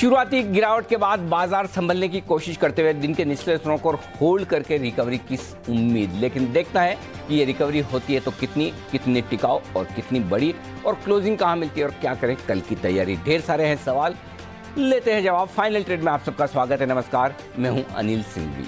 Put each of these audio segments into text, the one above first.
शुरुआती गिरावट के बाद बाजार संभलने की कोशिश करते हुए दिन के निचले स्तरों को होल्ड करके रिकवरी की उम्मीद, लेकिन देखना है कि ये रिकवरी होती है तो कितनी टिकाऊ और कितनी बड़ी, और क्लोजिंग कहां मिलती है और क्या करें कल की तैयारी। ढेर सारे हैं सवाल, लेते हैं जवाब। फाइनल ट्रेड में आप सबका स्वागत है। नमस्कार, मैं हूं अनिल सिंघवी।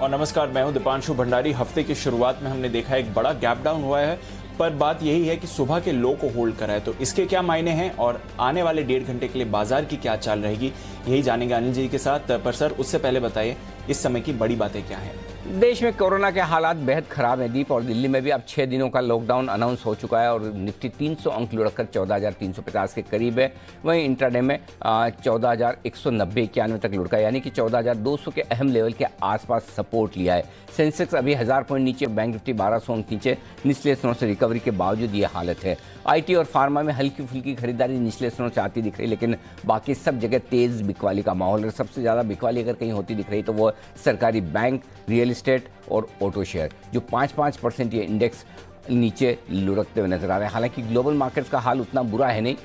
और नमस्कार, मैं हूं दीपांशु भंडारी। हफ्ते की शुरुआत में हमने देखा एक बड़ा गैप डाउन हुआ है, पर बात यही है कि सुबह के लो को होल्ड करा है, तो इसके क्या मायने हैं और आने वाले 1.5 घंटे के लिए बाजार की क्या चाल रहेगी, यही जानेंगे अनिल जी के साथ। पर सर, उससे पहले बताइए इस समय की बड़ी बातें क्या हैं। देश में कोरोना के हालात बेहद खराब हैं दीप, और दिल्ली में भी अब 6 दिनों का लॉकडाउन अनाउंस हो चुका है और निफ्टी 300 अंक लुढ़ककर 14,350 के करीब है। वहीं इंट्राडे में 14,190-91 तक लुढ़का, यानी कि 14,200 के अहम लेवल के आसपास सपोर्ट लिया है। सेंसेक्स अभी 1000 पॉइंट नीचे, बैंक निफ्टी 1200 अंक नीचे। निचले स्तरों से रिकवरी के बावजूद ये हालत है। आईटी और फार्मा में हल्की फुल्की खरीदारी निचले स्तरों से आती दिख रही, लेकिन बाकी सब जगह तेज बिकवाली का माहौल है। सबसे ज़्यादा बिकवाली अगर कहीं होती दिख रही तो वो सरकारी बैंक, रियल एस्टेट और ऑटो शेयर, जो 5-5% ये इंडेक्स नीचे लुढ़कते हुए नजर आ रहे हैं। हालांकि ग्लोबल मार्केट्स का हाल उतना बुरा है नहीं।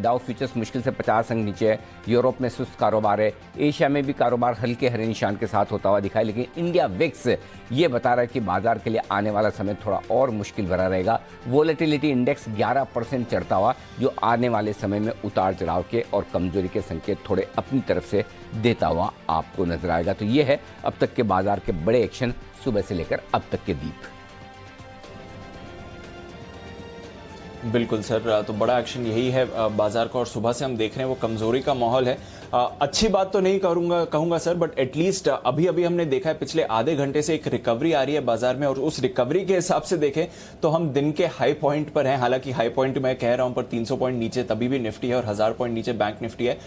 डाउ फ्यूचर्स मुश्किल से 50 अंक नीचे है। यूरोप में सुस्त कारोबार है। एशिया में भी कारोबार हल्के हरे निशान के साथ होता हुआ दिखा है, लेकिन इंडिया विक्स ये बता रहा है कि बाजार के लिए आने वाला समय थोड़ा और मुश्किल भरा रहेगा। वोलेटिलिटी इंडेक्स 11% चढ़ता हुआ, जो आने वाले समय में उतार चढ़ाव के और कमजोरी के संकेत थोड़े अपनी तरफ से देता हुआ आपको नजर आएगा। तो ये है अब तक के बाजार के बड़े एक्शन, सुबह से लेकर अब तक के दीप। बिल्कुल सर, तो बड़ा एक्शन यही है बाजार का, और सुबह से हम देख रहे हैं वो कमजोरी का माहौल है। अच्छी बात तो नहीं कहूंगा सर, बट एटलीस्ट अभी हमने देखा है पिछले आधे घंटे से एक रिकवरी आ रही है बाजार में, और उस रिकवरी के हिसाब से देखें तो हम दिन के हाई पॉइंट पर हैं। हालांकि हाई पॉइंट मैं कह रहा हूं, पर 300 पॉइंट नीचे तभी भी निफ्टी है और 1000 पॉइंट नीचे बैंक निफ्टी है।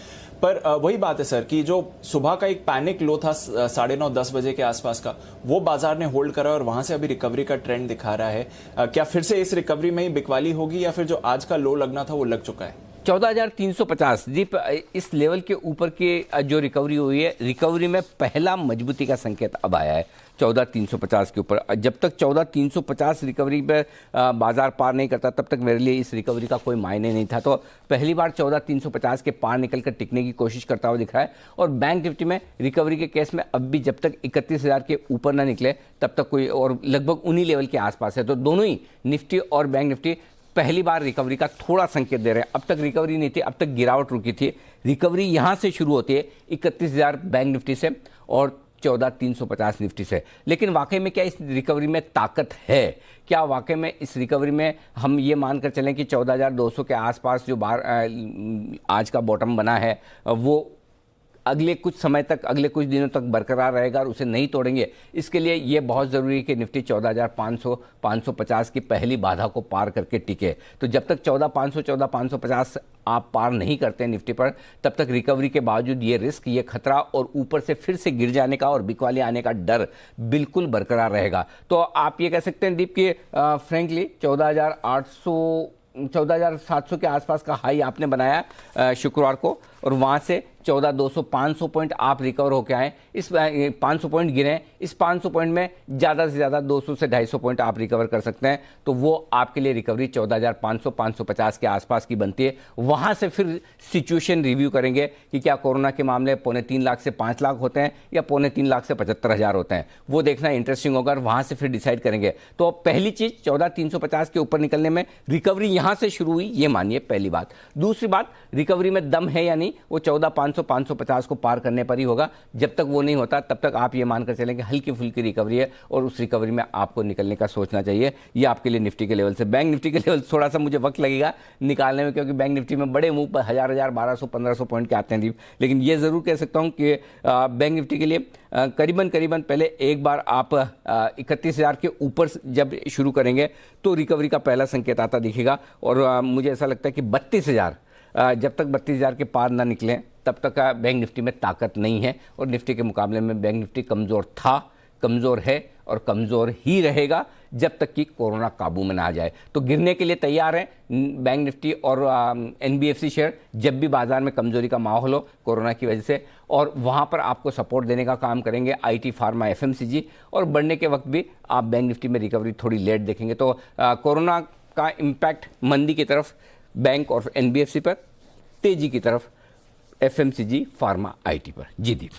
पर वही बात है सर कि जो सुबह का एक पैनिक लो था 9:30-10 बजे के आसपास का, वो बाजार ने होल्ड करा और वहां से अभी रिकवरी का ट्रेंड दिखा रहा है। क्या फिर से इस रिकवरी में ही बिकवाली होगी, या फिर जो आज का लो लगना था वो लग चुका है? 14,350 दीप, इस लेवल के ऊपर की जो रिकवरी हुई है, रिकवरी में पहला मजबूती का संकेत अब आया है 14,350 के ऊपर। जब तक 14,350 रिकवरी पे बाजार पार नहीं करता, तब तक मेरे लिए इस रिकवरी का कोई मायने नहीं था। तो पहली बार 14,350 के पार निकलकर टिकने की कोशिश करता हुआ दिख रहा है। और बैंक निफ्टी में रिकवरी के केस में अब भी जब तक 31,000 के ऊपर ना निकले तब तक कोई, और लगभग उन्हीं लेवल के आसपास है। तो दोनों ही निफ्टी और बैंक निफ्टी पहली बार रिकवरी का थोड़ा संकेत दे रहे हैं। अब तक रिकवरी नहीं थी, अब तक गिरावट रुकी थी। रिकवरी यहां से शुरू होती है 31,000 बैंक निफ्टी से और 14,350 निफ्टी से। लेकिन वाकई में क्या इस रिकवरी में ताकत है? क्या वाकई में इस रिकवरी में हम ये मानकर चलें कि 14,200 के आसपास जो आज का बॉटम बना है वो अगले कुछ समय तक, अगले कुछ दिनों तक बरकरार रहेगा और उसे नहीं तोड़ेंगे? इसके लिए ये बहुत ज़रूरी है कि निफ्टी 14,500-550 की पहली बाधा को पार करके टिके। तो जब तक 14,500, 14,550 आप पार नहीं करते हैं निफ्टी पर, तब तक रिकवरी के बावजूद ये रिस्क, ये खतरा और ऊपर से फिर से गिर जाने का और बिकवाली आने का डर बिल्कुल बरकरार रहेगा। तो आप ये कह सकते हैं दीप कि फ्रेंकली 14,700 के आसपास का हाई आपने बनाया शुक्रवार को, और वहाँ से 14,200-500 पॉइंट आप रिकवर होकर आए। इस 500 पॉइंट गिरे, इस 500 पॉइंट में ज़्यादा से ज़्यादा 200 से 250 पॉइंट आप रिकवर कर सकते हैं। तो वो आपके लिए रिकवरी 14,500-550 के आसपास की बनती है। वहाँ से फिर सिचुएशन रिव्यू करेंगे कि क्या कोरोना के मामले 3.25 लाख से 5 लाख होते हैं या 3.25 लाख से 75,000 होते हैं। वो देखना इंटरेस्टिंग होगा और वहाँ से फिर डिसाइड करेंगे। तो पहली चीज़ 14,350 के ऊपर निकलने में रिकवरी यहाँ से शुरू हुई, ये मानिए पहली बात। दूसरी बात, रिकवरी में दम है या नहीं, वो 14,500-550 को पार करने पर ही होगा। जब तक वो नहीं होता तब तक आप ये मानकर चलें कि हल्की फुल्की रिकवरी है और उस रिकवरी में आपको निकलने का सोचना चाहिए। ये आपके लिए निफ्टी के लेवल से। बैंक निफ्टी के लेवल थोड़ा सा मुझे वक्त लगेगा निकालने में, क्योंकि बैंक निफ्टी में बड़े मुंह पर 1000, 1200-1500 पॉइंट के आते हैं। लेकिन ये ज़रूर कह सकता हूँ कि बैंक निफ्टी के लिए करीबन पहले एक बार आप 31,000 के ऊपर जब शुरू करेंगे तो रिकवरी का पहला संकेत आता दिखेगा। और मुझे ऐसा लगता है कि 32,000, जब तक 32,000 के पार ना निकलें तब तक बैंक निफ्टी में ताकत नहीं है। और निफ्टी के मुकाबले में बैंक निफ्टी कमज़ोर था, कमज़ोर है और कमज़ोर ही रहेगा जब तक कि कोरोना काबू में ना आ जाए। तो गिरने के लिए तैयार है बैंक निफ्टी और एनबीएफसी शेयर जब भी बाजार में कमज़ोरी का माहौल हो कोरोना की वजह से, और वहाँ पर आपको सपोर्ट देने का काम करेंगे आईटी, फार्मा, एफएमसीजी। और बढ़ने के वक्त भी आप बैंक निफ्टी में रिकवरी थोड़ी लेट देखेंगे। तो कोरोना का इम्पैक्ट मंदी की तरफ बैंक और एनबीएफसी पर, तेजी की तरफ एफएमसीजी, फार्मा, आईटी पर। जी दीप।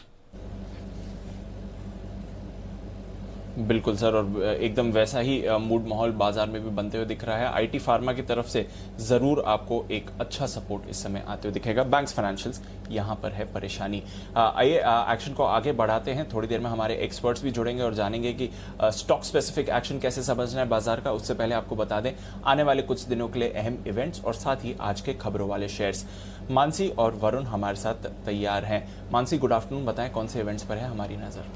बिल्कुल सर, और एकदम वैसा ही मूड माहौल बाजार में भी बनते हुए दिख रहा है। आईटी फार्मा की तरफ से जरूर आपको एक अच्छा सपोर्ट इस समय आते हुए दिखेगा। बैंक्स, फाइनेंशियल्स, यहां पर है परेशानी। आइए एक्शन को आगे बढ़ाते हैं। थोड़ी देर में हमारे एक्सपर्ट्स भी जुड़ेंगे और जानेंगे कि स्टॉक स्पेसिफिक एक्शन कैसे समझना है बाजार का। उससे पहले आपको बता दें आने वाले कुछ दिनों के लिए अहम इवेंट्स और साथ ही आज के खबरों वाले शेयर्स। मानसी और वरुण हमारे साथ तैयार हैं। मानसी, गुड आफ्टरनून, बताएं कौन से इवेंट्स पर है हमारी नजर।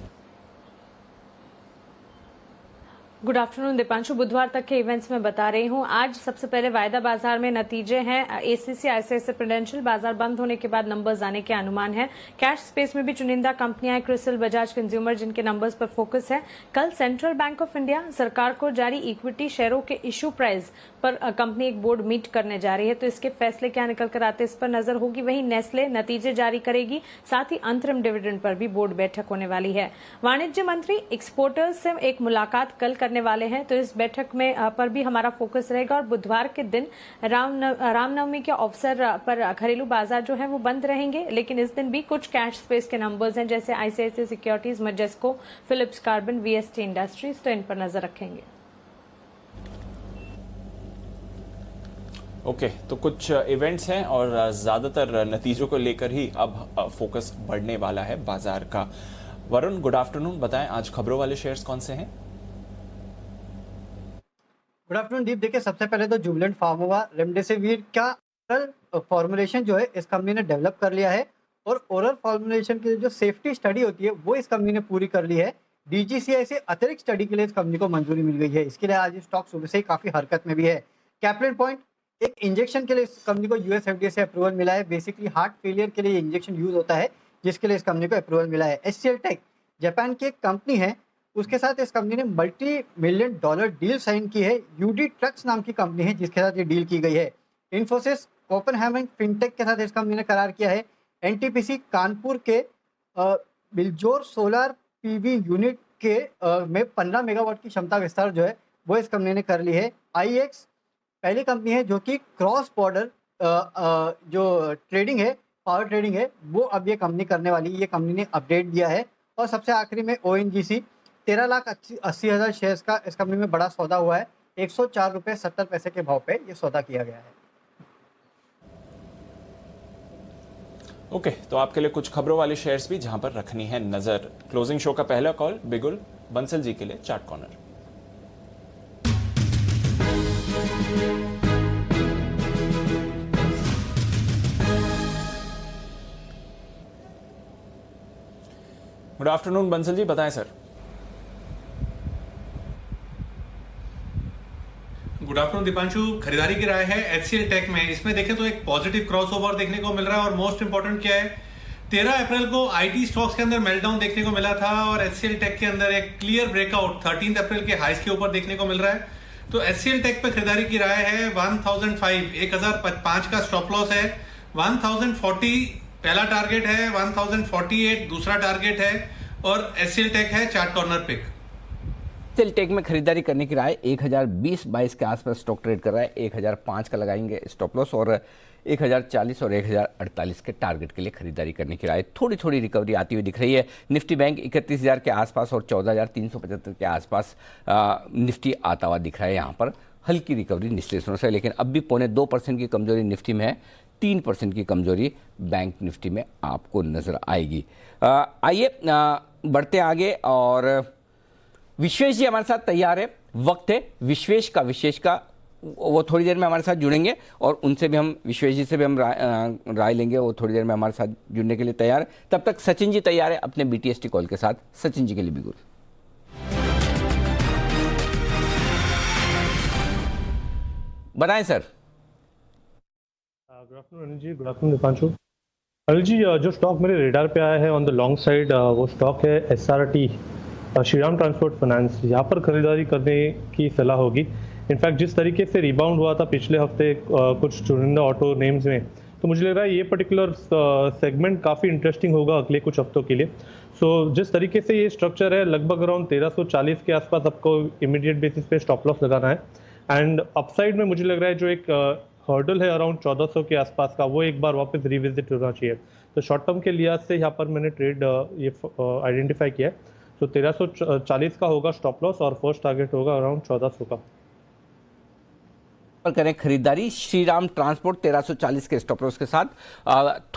Good afternoon Deepanshu. बुधवार तक के इवेंट्स में बता रही हूं। आज सबसे पहले वायदा बाजार में नतीजे हैं। एसीसी, आईसीआईसीआई प्रूडेंशियल, बाजार बंद होने के बाद नंबर्स आने के अनुमान है। कैश स्पेस में भी चुनिंदा कंपनियां, क्रिसिल, बजाज कंज्यूमर, जिनके नंबर्स पर फोकस है। कल सेंट्रल बैंक ऑफ इंडिया सरकार को जारी इक्विटी शेयरों के इश्यू प्राइस पर कंपनी एक बोर्ड मीट करने जा रही है, तो इसके फैसले क्या निकल कर आते इस पर नजर होगी। वहीं नेस्ले नतीजे जारी करेगी, साथ ही अंतरिम डिविडेंड पर भी बोर्ड बैठक होने वाली है। वाणिज्य मंत्री एक्सपोर्टर्स से एक मुलाकात कल करने वाले हैं, तो इस बैठक में पर भी हमारा फोकस रहेगा। और बुधवार के दिन रामनवमी के अवसर पर घरेलू बाजार जो है वो बंद रहेंगे, लेकिन इस दिन भी कुछ कैश स्पेस के नंबर्स हैं, जैसे ICICI Securities, Majesco, Philips Carbon, VST Industries, तो इन पर नजर रखेंगे। ओके, तो कुछ इवेंट्स हैं और ज्यादातर नतीजों को लेकर ही अब फोकस बढ़ने वाला है बाजार का। वरुण, गुड आफ्टरनून, बताएं आज खबरों वाले शेयर्स कौन से हैं। गुड आफ्टरनून दीप। देखिए, सबसे पहले तो जुबिलेंट फार्मा रेमडेसिविर का फॉर्मुलेशन जो है इस कंपनी ने डेवलप कर लिया है, और ओरल फॉर्मुलेशन की जो सेफ्टी स्टडी होती है वो इस कंपनी ने पूरी कर ली है। डीजीसीआई से अतिरिक्त स्टडी के लिए इस कंपनी को मंजूरी मिल गई है। इसके लिए आज स्टॉक सुबह से ही काफी हरकत में भी है। कैप्लिन पॉइंट, एक इंजेक्शन के लिए इस कंपनी को यूएस एफडीए से अप्रूवल मिला है। बेसिकली हार्ट फेलियर के लिए इंजेक्शन यूज होता है, जिसके लिए इस कंपनी को अप्रूवल मिला है। एचसीएल टेक जापान की एक कंपनी है, उसके साथ इस कंपनी ने $multi-million डील साइन की है। यूडी ट्रक्स नाम की कंपनी है जिसके साथ ये डील की गई है। इन्फोसिस, कोपेनहेगन फिनटेक के साथ इस कंपनी ने करार किया है। एनटीपीसी कानपुर के बिलजोर सोलर पीवी यूनिट के में 15 मेगावाट की क्षमता विस्तार जो है वो इस कंपनी ने कर ली है। आईएक्स पहली कंपनी है जो कि क्रॉस बॉर्डर जो ट्रेडिंग है, पावर ट्रेडिंग है, वो अब ये कंपनी करने वाली है। ये कंपनी ने अपडेट दिया है। और सबसे आखिरी में ओएनजीसी 13,80,000 शेयर्स का इस कंपनी में बड़ा सौदा हुआ है। 104 रुपये 70 पैसे के भाव पे ये सौदा किया गया है। ओके, तो आपके लिए कुछ खबरों वाले शेयर्स भी जहां पर रखनी है नजर। क्लोजिंग शो का पहला कॉल बिगुल बंसल जी के लिए, chart corner. Good afternoon Bansal ji, बताएं सर। Good afternoon Deepanshu. खरीदारी की राय है एचसीएल टेक में। इसमें देखें तो एक पॉजिटिव क्रॉसओवर देखने को मिल रहा है, और मोस्ट इंपोर्टेंट क्या है, 13 अप्रैल को आईटी स्टॉक्स के अंदर मेल्टडाउन देखने को मिला था, और एचसीएल टेक के अंदर एक क्लियर ब्रेकआउट 13 अप्रैल के हाइस के ऊपर देखने को मिल रहा है। तो एचसीएल टेक पे खरीदारी की राय है 1005 का स्टॉप लॉस है। 1040 पहला टारगेट है, 1048 दूसरा टारगेट है, और एचसीएल टेक है chart corner pick. HCL Tech में खरीदारी करने की राय 1020-22 के आसपास स्टॉक ट्रेड कर रहा है। 1005 का लगाएंगे स्टॉप लॉस, और 1040 और 1048 के टारगेट के लिए खरीदारी करने की राय। थोड़ी थोड़ी रिकवरी आती हुई दिख रही है। निफ्टी बैंक 31,000 के आसपास और 14,375 के आसपास निफ्टी आता हुआ दिख रहा है। यहाँ पर हल्की रिकवरी निचले स्तर से, लेकिन अब भी 0.25% की कमजोरी निफ्टी में है। 3% की कमजोरी बैंक निफ्टी में आपको नजर आएगी। आइए बढ़ते आगे, और विश्वेश जी हमारे साथ तैयार है। वक्त है विश्वेश का, वो थोड़ी देर में हमारे साथ जुड़ेंगे, और उनसे भी हम, विश्वेश जी से भी हम राय लेंगे। वो थोड़ी देर में हमारे साथ जुड़ने के लिए तैयार है। तब तक सचिन जी तैयार है अपने बीटीएसटी कॉल के साथ। सचिन जी के लिए भी गुड बताएं sir. Good afternoon Anil ji, good afternoon Deepanshu. Anil ji, जो स्टॉक मेरे रेडार पे आया है ऑन द लॉन्ग साइड, वो स्टॉक है एसआरटी, श्रीराम ट्रांसपोर्ट फाइनेंस। यहाँ पर खरीदारी करने की सलाह होगी। इनफैक्ट जिस तरीके से रिबाउंड हुआ था पिछले हफ्ते कुछ चुनिंदा ऑटो नेम्स में, तो मुझे लग रहा है ये पर्टिकुलर सेगमेंट काफ़ी इंटरेस्टिंग होगा अगले कुछ हफ्तों के लिए। सो जिस तरीके से ये स्ट्रक्चर है, लगभग अराउंड 1340 के आसपास आपको इमीडिएट बेसिस पे स्टॉप लॉस लगाना है। एंड अपसाइड में मुझे लग रहा है जो एक हर्डल है अराउंड 1400 के आसपास का, वो एक बार वापस रिविजिट होना चाहिए। तो शॉर्ट टर्म के लिहाज से यहाँ पर मैंने ट्रेड ये आइडेंटिफाई किया है। तो 1340 का होगा स्टॉप लॉस और फर्स्ट टारगेट होगा अराउंड 1400 का। पर करें खरीदारी श्रीराम ट्रांसपोर्ट 1340 के स्टॉप लॉस के साथ।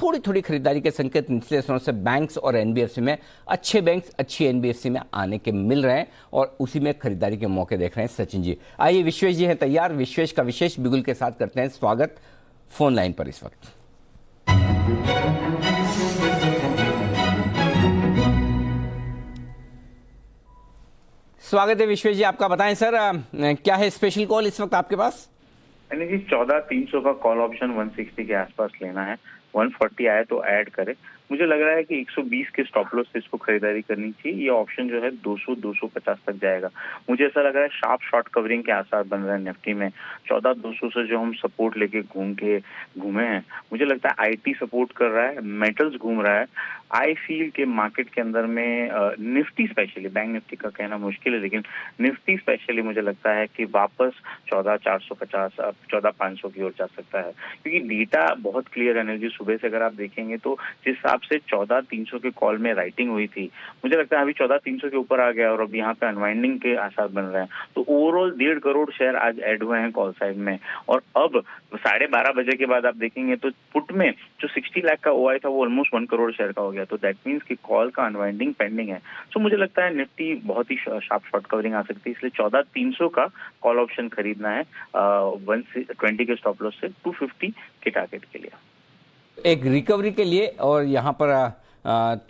थोड़ी थोड़ी खरीदारी के संकेत निचले स्तरों से बैंक्स और एनबीएफसी में, अच्छे बैंक्स अच्छी एनबीएफसी में आने के मिल रहे हैं और उसी में खरीदारी के मौके देख रहे हैं सचिन जी। आइए, विश्वेश जी हैं तैयार। विश्वेश का विशेष बिगुल के साथ करते हैं स्वागत फोन लाइन पर इस वक्त। स्वागत है विश्वेश जी आपका। बताएं सर, क्या है स्पेशल कॉल इस वक्त आपके पास? यानी जी 14,300 का कॉल ऑप्शन 160 के आसपास लेना है। 140 आए तो ऐड करें। मुझे लग रहा है कि 120 के स्टॉप लॉस से इसको खरीदारी करनी चाहिए। ये ऑप्शन जो है 200-250 तक जाएगा। मुझे ऐसा लग रहा है शार्प शॉर्ट कवरिंग के आसार बन रहे हैं निफ्टी में। 14,200 से जो हम सपोर्ट लेके घूमे हैं, मुझे लगता है आईटी सपोर्ट कर रहा है, मेटल्स घूम रहा है। आई फील के मार्केट के अंदर में निफ्टी स्पेशली, बैंक निफ्टी का कहना मुश्किल है, लेकिन निफ्टी स्पेशली मुझे लगता है कि वापस 14,450 14,500 की ओर जा सकता है, क्योंकि डेटा बहुत क्लियर एनर्जी। सुबह से अगर आप देखेंगे तो जिस हिसाब से 14,300 के कॉल में राइटिंग हुई थी, मुझे लगता है अभी 14,300 के ऊपर आ गया और अब यहाँ पे अनवाइंडिंग के आसार बन रहे हैं। तो ओवरऑल 1.5 करोड़ शेयर आज ऐड हुए हैं कॉल साइड में। और अब 12:30 बजे के बाद आप देखेंगे तो पुट में जो 60 लाख का ओआई था वो ऑलमोस्ट 1 करोड़ शेयर का हो गया। तो दैट मीन्स कि कॉल का अनवाइंडिंग पेंडिंग है। सो मुझे लगता है निफ्टी बहुत ही शार्प शॉर्ट कवरिंग आ सकती है, इसलिए 14,300 का कॉल ऑप्शन खरीदना है 120 के स्टॉप लॉस से 250 के टारगेट के लिए। एक रिकवरी के लिए और यहाँ पर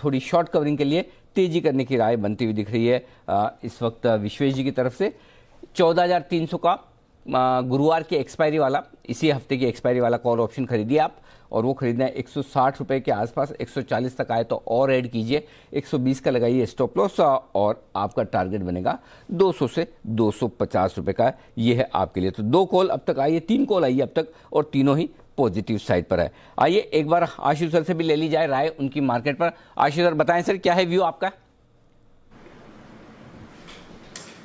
थोड़ी शॉर्ट कवरिंग के लिए तेजी करने की राय बनती हुई दिख रही है इस वक्त विश्वेश जी की तरफ से। 14,300 का गुरुवार की एक्सपायरी वाला, इसी हफ्ते की एक्सपायरी वाला कॉल ऑप्शन खरीदिए आप, और वो खरीदना है 160 रुपये के आसपास। 140 तक आए तो और ऐड कीजिए। 120 का लगाइए स्टॉप लॉस और आपका टारगेट बनेगा 200 से 250 रुपये का। ये है आपके लिए। तो 2 कॉल अब तक आई है, 3 कॉल आई है अब तक, और तीनों ही पॉजिटिव साइड पर है। आइए एक बार आशीष सर से भी ले ली जाए राय उनकी मार्केट पर। आशीष सर बताएं सर, क्या है व्यू आपका?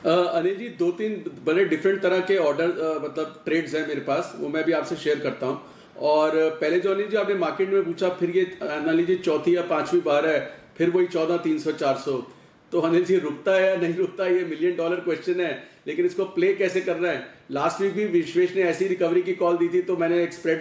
अनिल जी, 2-3 बड़े डिफरेंट तरह के ऑर्डर मतलब ट्रेड्स हैं मेरे पास, वो मैं भी आपसे शेयर करता हूं। और पहले जो अनिल जी आपने मार्केट में पूछा, फिर ये मान लीजिए चौथी या 5वीं बार है, फिर वही 14,300-400। तो अनिल जी रुकता है या नहीं रुकता, ये $1 मिलियन क्वेश्चन है। लेकिन इसको प्ले कैसे करना है? लास्ट वीक भी विश्वेश ने ऐसी रिकवरी की कॉल दी थी, तो मैंने एक स्प्रेड,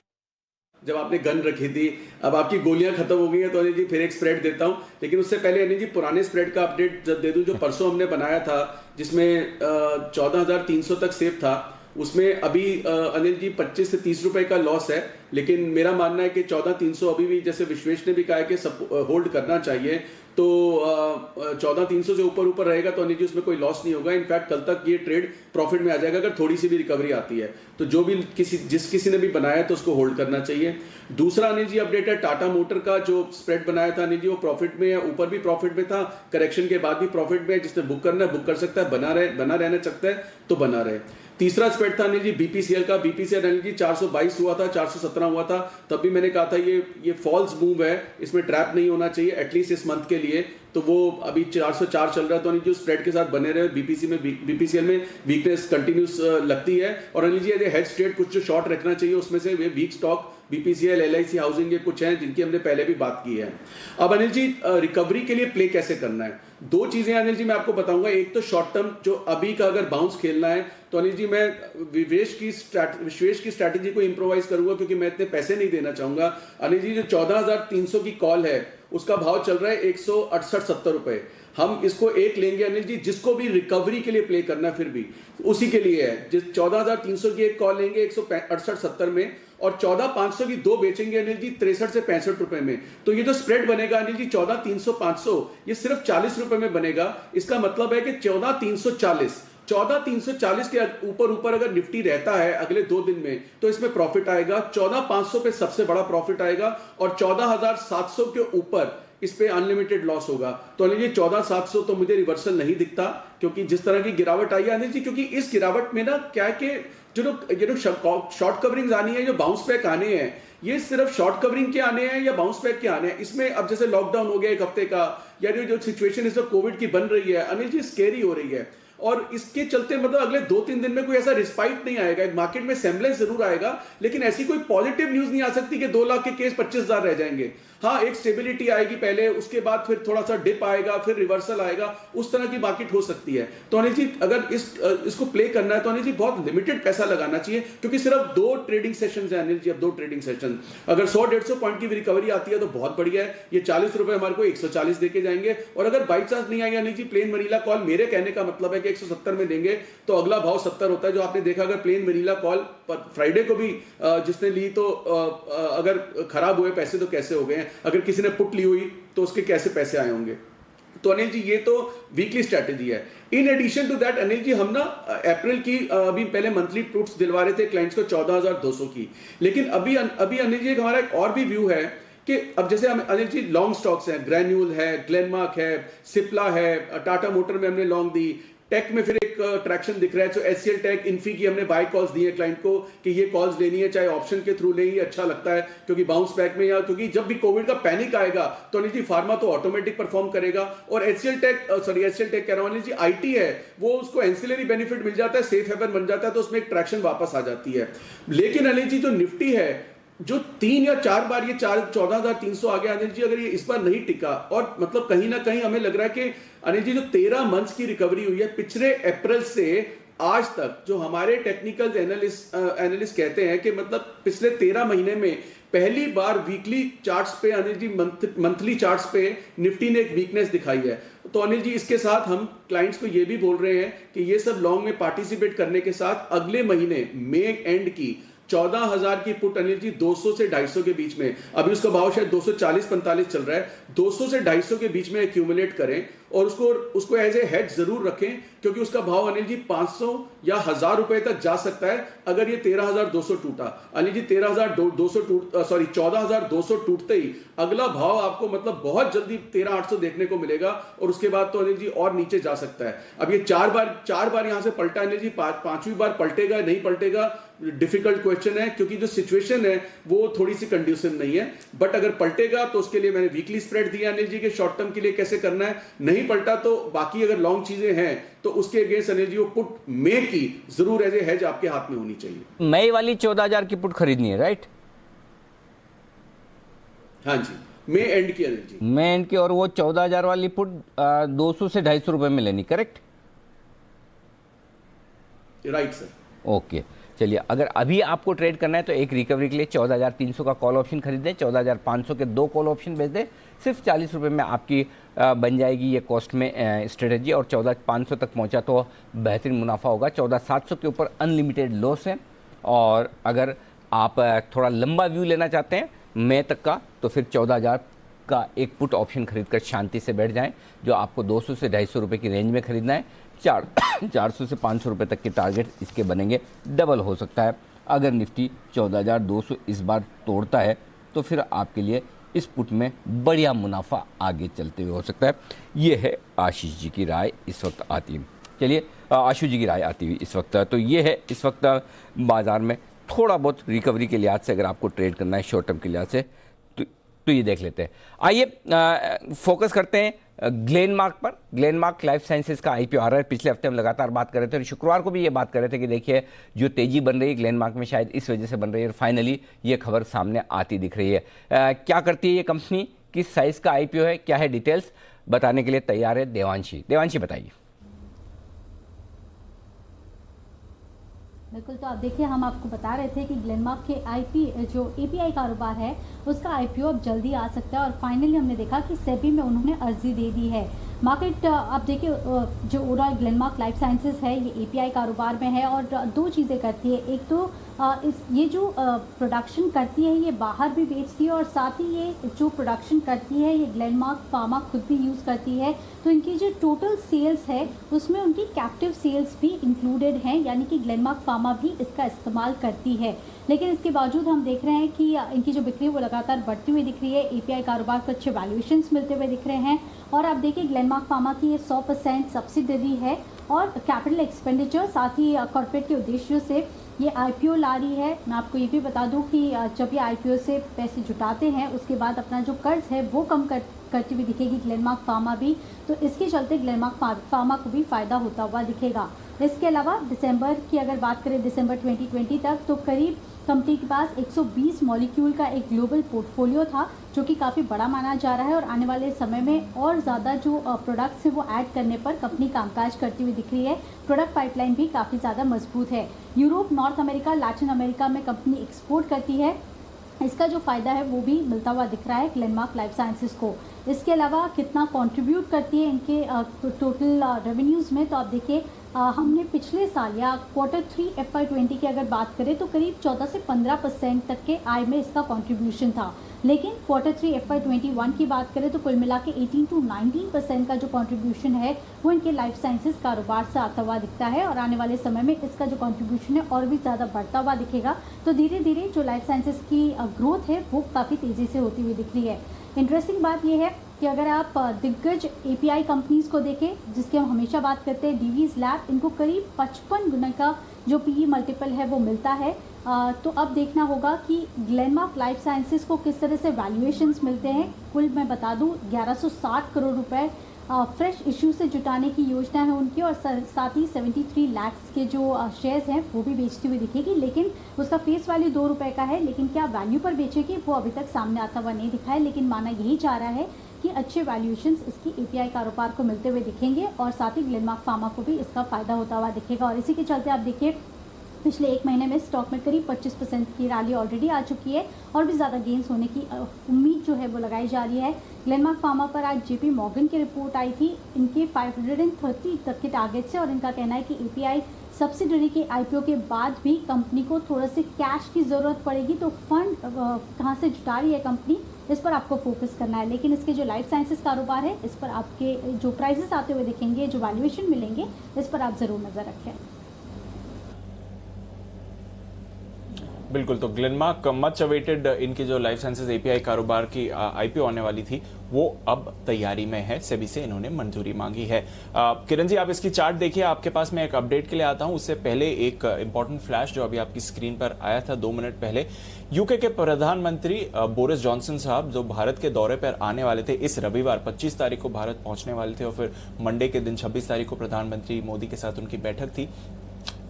जब आपने गन रखी थी, अब आपकी गोलियां खत्म हो गई हैं, तो अनिल जी फिर एक स्प्रेड देता हूं। लेकिन उससे पहले अनिल जी पुराने स्प्रेड का अपडेट दे दूं, जो परसों हमने बनाया था, जिसमें 14,300 तक सेफ था। उसमें अभी अनिल जी 25 से 30 रुपए का लॉस है। लेकिन मेरा मानना है कि 14,300 अभी भी, जैसे विश्वेश ने भी कहा है कि होल्ड करना चाहिए। तो 14,300 से ऊपर रहेगा तो अनिल जी उसमें कोई लॉस नहीं होगा। इनफैक्ट कल तक ये ट्रेड प्रॉफिट में आ जाएगा अगर थोड़ी सी भी रिकवरी आती है। तो जो भी किसी ने भी बनाया तो उसको होल्ड करना चाहिए। दूसरा अनिल जी अपडेट है टाटा मोटर का, जो स्प्रेड बनाया था अनिल जी वो प्रॉफिट में है, ऊपर भी प्रॉफिट में था, करेक्शन के बाद भी प्रॉफिट में है। जिसने बुक करना है बुक कर सकता है, बना रहना चाहता है तो बना रहे। तीसरा स्प्रेड था अनिल जी बीपीसीएल का। बीपीसीएल अनिल जी 422 हुआ था, 417 हुआ था, तब भी मैंने कहा था ये फॉल्स मूव है, इसमें ट्रैप नहीं होना चाहिए एटलीस्ट इस मंथ के लिए। तो वो अभी 404 चल रहा है। तो अनिल जी स्प्रेड के साथ बने रहे। बीपीसीएल में वीकनेस कंटिन्यूस लगती है। और अनिल जी यदि हेड स्ट्रेट कुछ जो शॉर्ट रखना चाहिए, उसमें से वे weak stock BPCL, LIC housing, ये कुछ हैं जिनकी हमने पहले भी बात की है। अब अनिल जी रिकवरी के लिए प्ले कैसे करना है, 2 चीजें अनिल जी मैं आपको बताऊंगा। एक तो शॉर्ट टर्म, जो अभी का अगर बाउंस खेलना है तो अनिल जी मैं विश्वेश की स्ट्रैटेजी को इंप्रोवाइज करूंगा, क्योंकि मैं इतने पैसे नहीं देना चाहूंगा। अनिल जी जो 14,300 की कॉल है उसका भाव चल रहा है 168-70 रुपए। हम इसको एक लेंगे अनिल जी, जिसको भी रिकवरी के लिए प्ले करना है फिर भी उसी के लिए है। जिस 14,300 की एक कॉल लेंगे 168-70 में, और 14,500 की 2 बेचेंगे अनिल जी 63 से 65 रुपए में। तो ये जो स्प्रेड बनेगा अनिल जी 14,300-500, ये सिर्फ 40 रुपए में बनेगा। इसका मतलब है कि 14,340 के ऊपर अगर निफ्टी रहता है अगले 2 दिन में तो इसमें प्रॉफिट आएगा। 14,500 पे सबसे बड़ा प्रॉफिट आएगा, और 14,700 के ऊपर इस पे अनलिमिटेड लॉस होगा। तो अनिल जी 14,700 तो मुझे रिवर्सल नहीं दिखता, क्योंकि जिस तरह की गिरावट आई है अनिल जी, क्योंकि इस गिरावट में ना क्या है कि जो शॉर्ट कवरिंग आनी है, जो बाउंस बैक आने हैं, ये सिर्फ शॉर्ट कवरिंग के आने हैं या बाउंस बैक के आने हैं। इसमें अब जैसे लॉकडाउन हो गया 1 हफ्ते का, या जो सिचुएशन इस वक्त कोविड की बन रही है अनिल जी, स्केरी हो रही है। और इसके चलते मतलब अगले 2-3 दिन में कोई ऐसा रिस्पाइट नहीं आएगा, एक मार्केट में सेम्बलेंस जरूर आएगा, लेकिन ऐसी कोई पॉजिटिव न्यूज नहीं आ सकती कि 2 लाख के केस 25,000 रह जाएंगे। हाँ, एक स्टेबिलिटी आएगी पहले, उसके बाद फिर थोड़ा सा डिप आएगा, फिर रिवर्सल आएगा, उस तरह की मार्केट हो सकती है। तो अनिल जी अगर इसको प्ले करना है तो अनिल जी बहुत लिमिटेड पैसा लगाना चाहिए, क्योंकि सिर्फ 2 ट्रेडिंग सेशंस हैं अनिल जी, अब 2 ट्रेडिंग सेशन। अगर 100-150 पॉइंट की रिकवरी आती है तो बहुत बढ़िया है, ये 40 रुपए हमारे को 140 देके जाएंगे। और अगर बाई चांस नहीं आएगा Anil ji, plane Manila call, मेरे कहने का मतलब है कि 170 में देंगे तो अगला भाव 70 होता है, जो आपने देखा अगर प्लेन मनीला कॉल फ्राइडे को भी जिसने ली तो अगर खराब हुए पैसे तो कैसे हो गए हैं, अगर किसी ने पुट ली हुई तो उसके कैसे पैसे आए होंगे। तो अनिल जी ये तो वीकली स्ट्रैटेजी है। In addition to that Anil ji हम ना अप्रैल की अभी पहले मंथली पुट्स दिलवा रहे थे क्लाइंट्स को 14,200 की, लेकिन अभी अनिल जी हमारा एक और भी व्यू है कि अब जैसे हम अनिल जी लॉन्ग स्टॉक्स हैं, ग्रैन्यूल है, ग्लेनमार्क है, सिप्ला है, टाटा मोटर में हमने लॉन्ग दी, टेक में फिर एक ट्रैक्शन दिख रहा है। तो एचसीएल टेक, इन्फी की हमने बाय कॉल्स दी है क्लाइंट को कि ये कॉल्स लेनी है, चाहे ऑप्शन के थ्रू लेंगे, अच्छा लगता है क्योंकि बाउंस बैक में, या क्योंकि जब भी कोविड का पैनिक आएगा तो अनिल जी फार्मा तो ऑटोमेटिक परफॉर्म करेगा। और एचसीएल टेक कह रहा हूं अनिल जी, आईटी है वो उसको एंसिलरी बेनिफिट मिल जाता है, सेफ हेवन बन जाता है, तो उसमें एक ट्रैक्शन वापस आ जाती है। लेकिन अनिल जी जो निफ्टी है, जो 3 या 4 बार ये 14,300 आ गया अनिल जी, अगर ये इस बार नहीं टिका, और मतलब कहीं ना कहीं हमें लग रहा है कि अनिल जी जो 13 मंथ्स की रिकवरी हुई है पिछले अप्रैल से आज तक, जो हमारे टेक्निकल एनालिस्ट कहते हैं कि मतलब पिछले 13 महीने में पहली बार वीकली चार्ट्स पे अनिल जी, मंथली चार्ट्स पे निफ्टी ने एक वीकनेस दिखाई है। तो अनिल जी इसके साथ हम क्लाइंट्स को ये भी बोल रहे हैं कि ये सब लॉन्ग में पार्टिसिपेट करने के साथ अगले महीने मई एंड की 14,000 की पुट अनिल जी 200 से 250 के बीच में, अभी उसका भाव शायद 240-45 चल रहा है, 200 से 250 के बीच में एक्यूमुलेट करें और उसको एज ए हेज जरूर रखें, क्योंकि उसका भाव अनिल जी 500 या 1,000 रुपए तक जा सकता है अगर ये 13,200 टूटा। अनिल जी 14,200 टूटते ही अगला भाव आपको मतलब बहुत जल्दी 13,800 देखने को मिलेगा, और उसके बाद तो अनिल जी और नीचे जा सकता है। अब ये 4 बार यहां से पलटा अनिल जी, 5वीं बार पलटेगा नहीं पलटेगा डिफिकल्ट क्वेश्चन है, क्योंकि जो सिचुएशन है वो थोड़ी सी कंड्यूसिव नहीं है। बट अगर पलटेगा तो उसके लिए मैंने वीकली स्प्रेड दिया अनिल जी के शॉर्ट टर्म के लिए कैसे करना है, नहीं पलटा तो बाकी अगर लॉन्ग चीजें हैं तो उसके अगेंस्ट अनिल जी वो पुट मे की जरूर एज ए हेज आपके हाथ में होनी चाहिए। मई वाली 14,000 की पुट खरीदनी है, राइट? हाँ जी, मे एंड की अनिल जी, मे एंड की, और वो 14,000 वाली पुट 200 से 250 रुपए में लेनी, करेक्ट? Right sir. ओके, चलिए, अगर अभी आपको ट्रेड करना है तो एक रिकवरी के लिए 14,300 का कॉल ऑप्शन खरीदें, 14,500 के 2 कॉल ऑप्शन बेच दें, सिर्फ 40 रुपये में आपकी बन जाएगी ये कॉस्ट में स्ट्रेटजी। और 14,500 तक पहुंचा तो बेहतरीन मुनाफा होगा। 14,700 के ऊपर अनलिमिटेड लॉस है, और अगर आप थोड़ा लंबा व्यू लेना चाहते हैं मई तक का, तो फिर 14,000 का एक पुट ऑप्शन खरीद कर शांति से बैठ जाएं, जो आपको 200 से 250 रुपये की रेंज में खरीदना है। 400 से 500 रुपये तक के टारगेट इसके बनेंगे, डबल हो सकता है। अगर निफ्टी 14,200 इस बार तोड़ता है तो फिर आपके लिए इस पुट में बढ़िया मुनाफा आगे चलते हुए हो सकता है। ये है आशीष जी की राय इस वक्त आती है। चलिए, आशु जी की राय आती हुई इस वक्त, तो ये है इस वक्त बाजार में थोड़ा बहुत रिकवरी के लिहाज से अगर आपको ट्रेड करना है शॉर्ट टर्म के लिहाज से तो ये देख लेते हैं। आइए फोकस करते हैं ग्लेनमार्क पर। ग्लेनमार्क लाइफ साइंसेज का आईपीओ आ रहा है। पिछले हफ्ते हम लगातार बात कर रहे थे और शुक्रवार को भी ये बात कर रहे थे कि देखिए जो तेजी बन रही है ग्लेनमार्क में शायद इस वजह से बन रही है, और फाइनली ये खबर सामने आती दिख रही है। क्या करती है ये कंपनी, किस साइज का आईपीओ है, क्या है डिटेल्स, बताने के लिए तैयार है देवांशी। देवांशी बताइए। बिल्कुल, तो आप देखिए हम आपको बता रहे थे कि ग्लेनमार्क के जो एपीआई कारोबार है उसका आईपीओ अब जल्दी आ सकता है, और फाइनली हमने देखा कि सेबी में उन्होंने अर्जी दे दी है। मार्केट आप देखिए जो ओवरऑल ग्लेनमार्क लाइफ साइंसेज है ये एपीआई कारोबार में है, और 2 चीज़ें करती है। एक तो ये जो प्रोडक्शन करती है ये बाहर भी बेचती है, और साथ ही ये जो प्रोडक्शन करती है ये ग्लेनमार्क फार्मा खुद भी यूज़ करती है। तो इनकी जो टोटल सेल्स है उसमें उनकी कैप्टिव सेल्स भी इंक्लूडेड हैं, यानी कि ग्लेनमार्क फार्मा भी इसका इस्तेमाल करती है। लेकिन इसके बावजूद हम देख रहे हैं कि इनकी जो बिक्री है वो लगातार बढ़ती हुई दिख रही है। एपीआई कारोबार को अच्छे वैल्यूएशंस मिलते हुए दिख रहे हैं, और आप देखिए ग्लेनमार्क फार्मा की ये 100% सब्सिडरी है, और कैपिटल एक्सपेंडिचर साथ ही कॉर्पोरेट के उद्देश्यों से ये आईपीओ ला रही है। मैं आपको ये भी बता दूं कि जब ये आईपीओ से पैसे जुटाते हैं उसके बाद अपना जो कर्ज है वो कम करती हुई दिखेगी ग्लेनमार्क फार्मा भी, तो इसके चलते ग्लेनमार्क फार्मा को भी फायदा होता हुआ दिखेगा। इसके अलावा दिसंबर की अगर बात करें, दिसंबर 2020 तक, तो करीब कंपनी के पास 120 मॉलिक्यूल का एक ग्लोबल पोर्टफोलियो था, जो कि काफ़ी बड़ा माना जा रहा है और आने वाले समय में और ज़्यादा जो प्रोडक्ट्स हैं वो ऐड करने पर कंपनी कामकाज करती हुई दिख रही है। प्रोडक्ट पाइपलाइन भी काफ़ी ज़्यादा मजबूत है। Europe, north America, Latin America में कंपनी एक्सपोर्ट करती है, इसका जो फ़ायदा है वो भी मिलता हुआ दिख रहा है ग्लेनमार्क लाइफ साइंसेज को। इसके अलावा कितना कंट्रीब्यूट करती है इनके टोटल रेवेन्यूज़ में, तो आप देखिए हमने पिछले साल या Q3 FY20 की अगर बात करें तो करीब 14 से 15% तक के आय में इसका कंट्रीब्यूशन था, लेकिन Q3 FY21 की बात करें तो कुल मिला के 18 to 19% का जो कंट्रीब्यूशन है वो इनके लाइफ साइंसेज कारोबार से आता हुआ दिखता है और आने वाले समय में इसका जो कंट्रीब्यूशन है और भी ज़्यादा बढ़ता हुआ दिखेगा। तो धीरे धीरे जो लाइफ साइंसेज की ग्रोथ है वो काफ़ी तेज़ी से होती हुई दिख रही है। इंटरेस्टिंग बात यह है कि अगर आप दिग्गज API कंपनीज़ को देखें, जिसकी हम हमेशा बात करते हैं, डीवीज लैब, इनको करीब 55 गुना का जो PE मल्टीपल है वो मिलता है। तो अब देखना होगा कि ग्लेनमार्क लाइफ साइंसेज को किस तरह से वैल्यूएशंस मिलते हैं। कुल मैं बता दूं 1160 करोड़ रुपए फ्रेश इशू से जुटाने की योजना है उनकी, और साथ ही 73 लाख के जो शेयर्स हैं वो भी बेचती हुई दिखेगी, लेकिन उसका फेस वैल्यू 2 रुपये का है, लेकिन क्या वैल्यू पर बेचेगी वो अभी तक सामने आता हुआ नहीं दिखा है। लेकिन माना यही जा रहा है कि अच्छे वैल्यूएशंस इसकी API कारोबार को मिलते हुए दिखेंगे और साथ ही ग्लेनमार्क फार्मा को भी इसका फायदा होता हुआ दिखेगा। और इसी के चलते आप देखिए पिछले एक महीने में स्टॉक में करीब 25% की रैली ऑलरेडी आ चुकी है और भी ज़्यादा गेंस होने की उम्मीद जो है वो लगाई जा रही है। ग्लेनमार्क फार्मा पर आज JP मॉर्गन की रिपोर्ट आई थी, इनके 530 तक के टारगेट से, और इनका कहना है कि API सब्सिडरी के IPO के बाद भी कंपनी को थोड़ा से कैश की ज़रूरत पड़ेगी, तो फंड कहाँ से जुटा रही है कंपनी, इस पर आपको फोकस करना है। लेकिन इसके जो लाइफ साइंसेज कारोबार है इस पर आपके जो प्राइजेस आते हुए दिखेंगे, जो वैल्यूएशन मिलेंगे, इस पर आप ज़रूर नज़र रखें। बिल्कुल, तो ग्लेनमार्क मच अवेटेड इनकी जो लाइफ साइंसेज API कारोबार की IPO आने वाली थी वो अब तैयारी में है, सेबी से इन्होंने मंजूरी मांगी है। किरण जी, आप इसकी चार्ट देखिए, आपके पास मैं एक अपडेट के लिए आता हूं। उससे पहले एक इंपॉर्टेंट फ्लैश जो अभी आपकी स्क्रीन पर आया था 2 मिनट पहले, यूके के प्रधानमंत्री बोरिस जॉनसन साहब जो भारत के दौरे पर आने वाले थे, इस रविवार 25 तारीख को भारत पहुंचने वाले थे और फिर मंडे के दिन 26 तारीख को प्रधानमंत्री मोदी के साथ उनकी बैठक थी,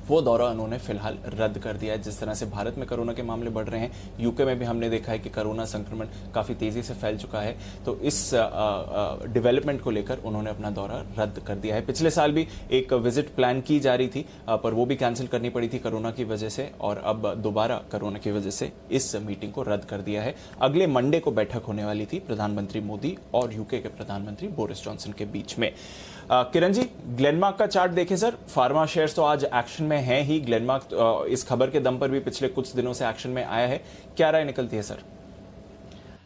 वो दौरा उन्होंने फिलहाल रद्द कर दिया है। जिस तरह से भारत में कोरोना के मामले बढ़ रहे हैं, यूके में भी हमने देखा है कि कोरोना संक्रमण काफी तेजी से फैल चुका है, तो इस डेवलपमेंट को लेकर उन्होंने अपना दौरा रद्द कर दिया है। पिछले साल भी एक विजिट प्लान की जा रही थी पर वो भी कैंसिल करनी पड़ी थी कोरोना की वजह से, और अब दोबारा कोरोना की वजह से इस मीटिंग को रद्द कर दिया है। अगले मंडे को बैठक होने वाली थी प्रधानमंत्री मोदी और यूके के प्रधानमंत्री बोरिस जॉनसन के बीच में। किरण जी, ग्लेनमार्क का चार्ट देखें सर, फार्मा शेयर्स तो आज एक्शन में है ही, ग्लेनमार्क इस खबर के दम पर भी पिछले कुछ दिनों से एक्शन में आया है, क्या राय निकलती है सर?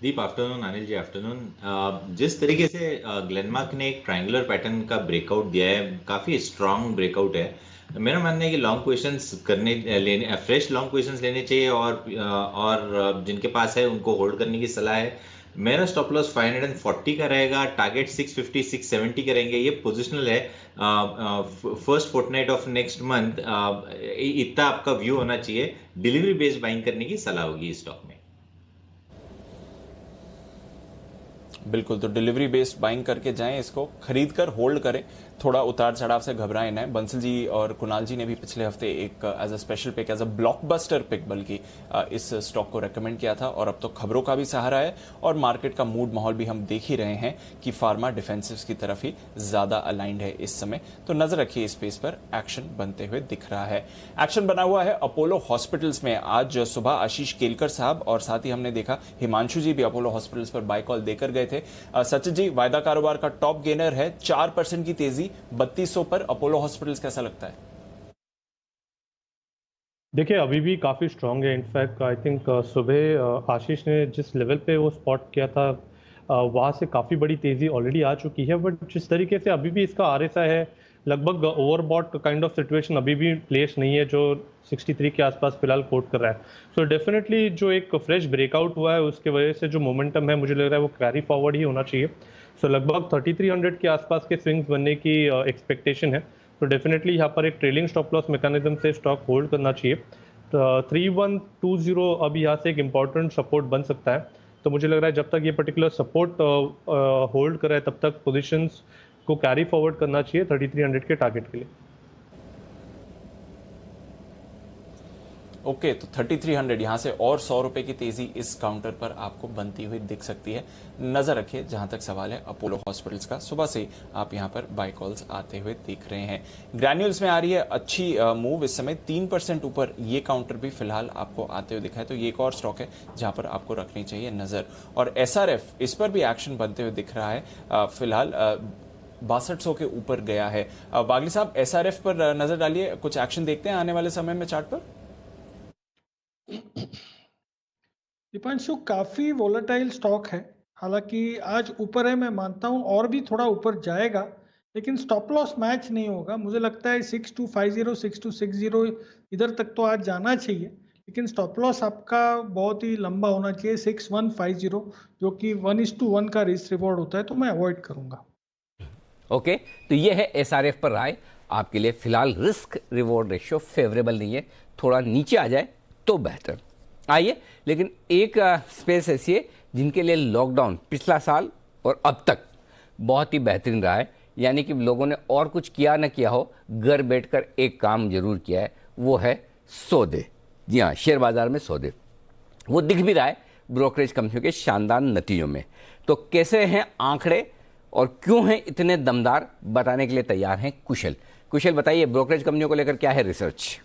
दीप, आफ्टरनून। अनिल जी, आफ्टरनून। जिस तरीके से ग्लेनमार्क ने एक ट्रायंगुलर पैटर्न का ब्रेकआउट दिया है, काफी स्ट्रांग ब्रेकआउट है। मेरा मानना है कि long questions fresh long questions लेने चाहिए और जिनके पास है उनको होल्ड करने की सलाह है। मेरा स्टॉप लॉस 540 का रहेगा, टारगेट 650 670 के रहेंगे। ये पोजिशनल है first fortnight of next month, इतना आपका व्यू होना चाहिए। डिलीवरी बेस्ड बाइंग करने की सलाह होगी इस स्टॉक में। बिल्कुल, तो डिलीवरी बेस्ड बाइंग करके जाएं, इसको खरीद कर होल्ड करें, थोड़ा उतार चढ़ाव से घबराएं ना। बंसल जी और कुणाल जी ने भी पिछले हफ्ते एक as a special pick, as a blockbuster pick बल्कि इस स्टॉक को रेकमेंड किया था, और अब तो खबरों का भी सहारा है और मार्केट का मूड माहौल भी हम देख ही रहे हैं कि फार्मा डिफेंसिव्स की तरफ ही ज्यादा अलाइंड है इस समय। तो नजर रखिए इस स्पेस पर, एक्शन बनते हुए दिख रहा है। एक्शन बना हुआ है अपोलो हॉस्पिटल्स में। आज सुबह आशीष केलकर साहब और साथ ही हमने देखा हिमांशु जी भी अपोलो हॉस्पिटल्स पर बाय कॉल देकर गए थे। सचिन जी, वायदा कारोबार का टॉप गेनर है, 4% की तेजी 3200 पर। अपोलो हॉस्पिटल्स कैसा लगता है? देखिए, अभी भी काफ़ी स्ट्रांग है। इनफैक्ट आई थिंक सुबह आशीष ने जिस लेवल पे वो स्पॉट किया था वहाँ से काफ़ी बड़ी तेज़ी ऑलरेडी आ चुकी है, बट जिस तरीके से अभी भी इसका RSI है, लगभग ओवरबॉट काइंड ऑफ सिचुएशन अभी भी प्लेस नहीं है, जो 63 के आसपास फिलहाल कोट कर रहा है। सो डेफिनेटली जो एक फ्रेश ब्रेकआउट हुआ है उसके वजह से जो मोमेंटम है मुझे लग रहा है वो कैरी फॉरवर्ड ही होना चाहिए। सो लगभग 3300 के आसपास के स्विंग्स बनने की एक्सपेक्टेशन है। तो डेफिनेटली यहाँ पर एक ट्रेलिंग स्टॉप लॉस मैकेनिज्म से स्टॉक होल्ड करना चाहिए। 3120 अब यहाँ से एक इम्पॉर्टेंट सपोर्ट बन सकता है। तो मुझे लग रहा है जब तक ये पर्टिकुलर सपोर्ट होल्ड कर रहा है तब तक पोजीशंस को कैरी फॉरवर्ड करना चाहिए 3300 के टारगेट के लिए। ओके, तो 3300 यहां से और 100 रुपए की तेजी इस काउंटर पर आपको बनती हुई दिख सकती है। नजर रखिए, जहां तक सवाल है अपोलो हॉस्पिटल्स का, सुबह से आप यहां पर बाय कॉल्स आते हुए दिख रहे हैं। ग्रैन्यूल्स में आ रही है अच्छी मूव, इस समय 3% ऊपर ये काउंटर भी फिलहाल आपको आते हुए दिखा है, तो ये एक और स्टॉक है जहां पर आपको रखनी चाहिए नजर। और SRF, इस पर भी एक्शन बनते हुए दिख रहा है फिलहाल 6200 के ऊपर गया है। बागली साहब, SRF पर नजर डालिए, कुछ एक्शन देखते हैं आने वाले समय में चार्ट पर। दीपांशु, काफी वोलेटाइल स्टॉक है, हालांकि आज ऊपर है, मैं मानता हूं और भी थोड़ा ऊपर जाएगा, लेकिन स्टॉप लॉस मैच नहीं होगा। मुझे लगता है 6250 6260 इधर तक तो आज जाना चाहिए, लेकिन स्टॉप लॉस आपका बहुत ही लंबा होना चाहिए 6150, जो कि 1:1 का रिस्क रिवॉर्ड होता है, तो मैं अवॉइड करूंगा। ओके, तो ये है SRF पर राय आपके लिए। फिलहाल रिस्क रिवॉर्ड रेशियो फेवरेबल नहीं है, थोड़ा नीचे आ जाए तो बेहतर। आइए, लेकिन एक स्पेस ऐसी है जिनके लिए लॉकडाउन पिछला साल और अब तक बहुत ही बेहतरीन रहा है, यानी कि लोगों ने और कुछ किया न किया हो, घर बैठकर एक काम जरूर किया है, वो है सौदे। जी हाँ, शेयर बाजार में सौदे, वो दिख भी रहा है ब्रोकरेज कंपनियों के शानदार नतीजों में। तो कैसे हैं आंकड़े और क्यों हैं इतने दमदार, बताने के लिए तैयार हैं कुशल। कुशल, बताइए ब्रोकरेज कंपनियों को लेकर क्या है रिसर्च?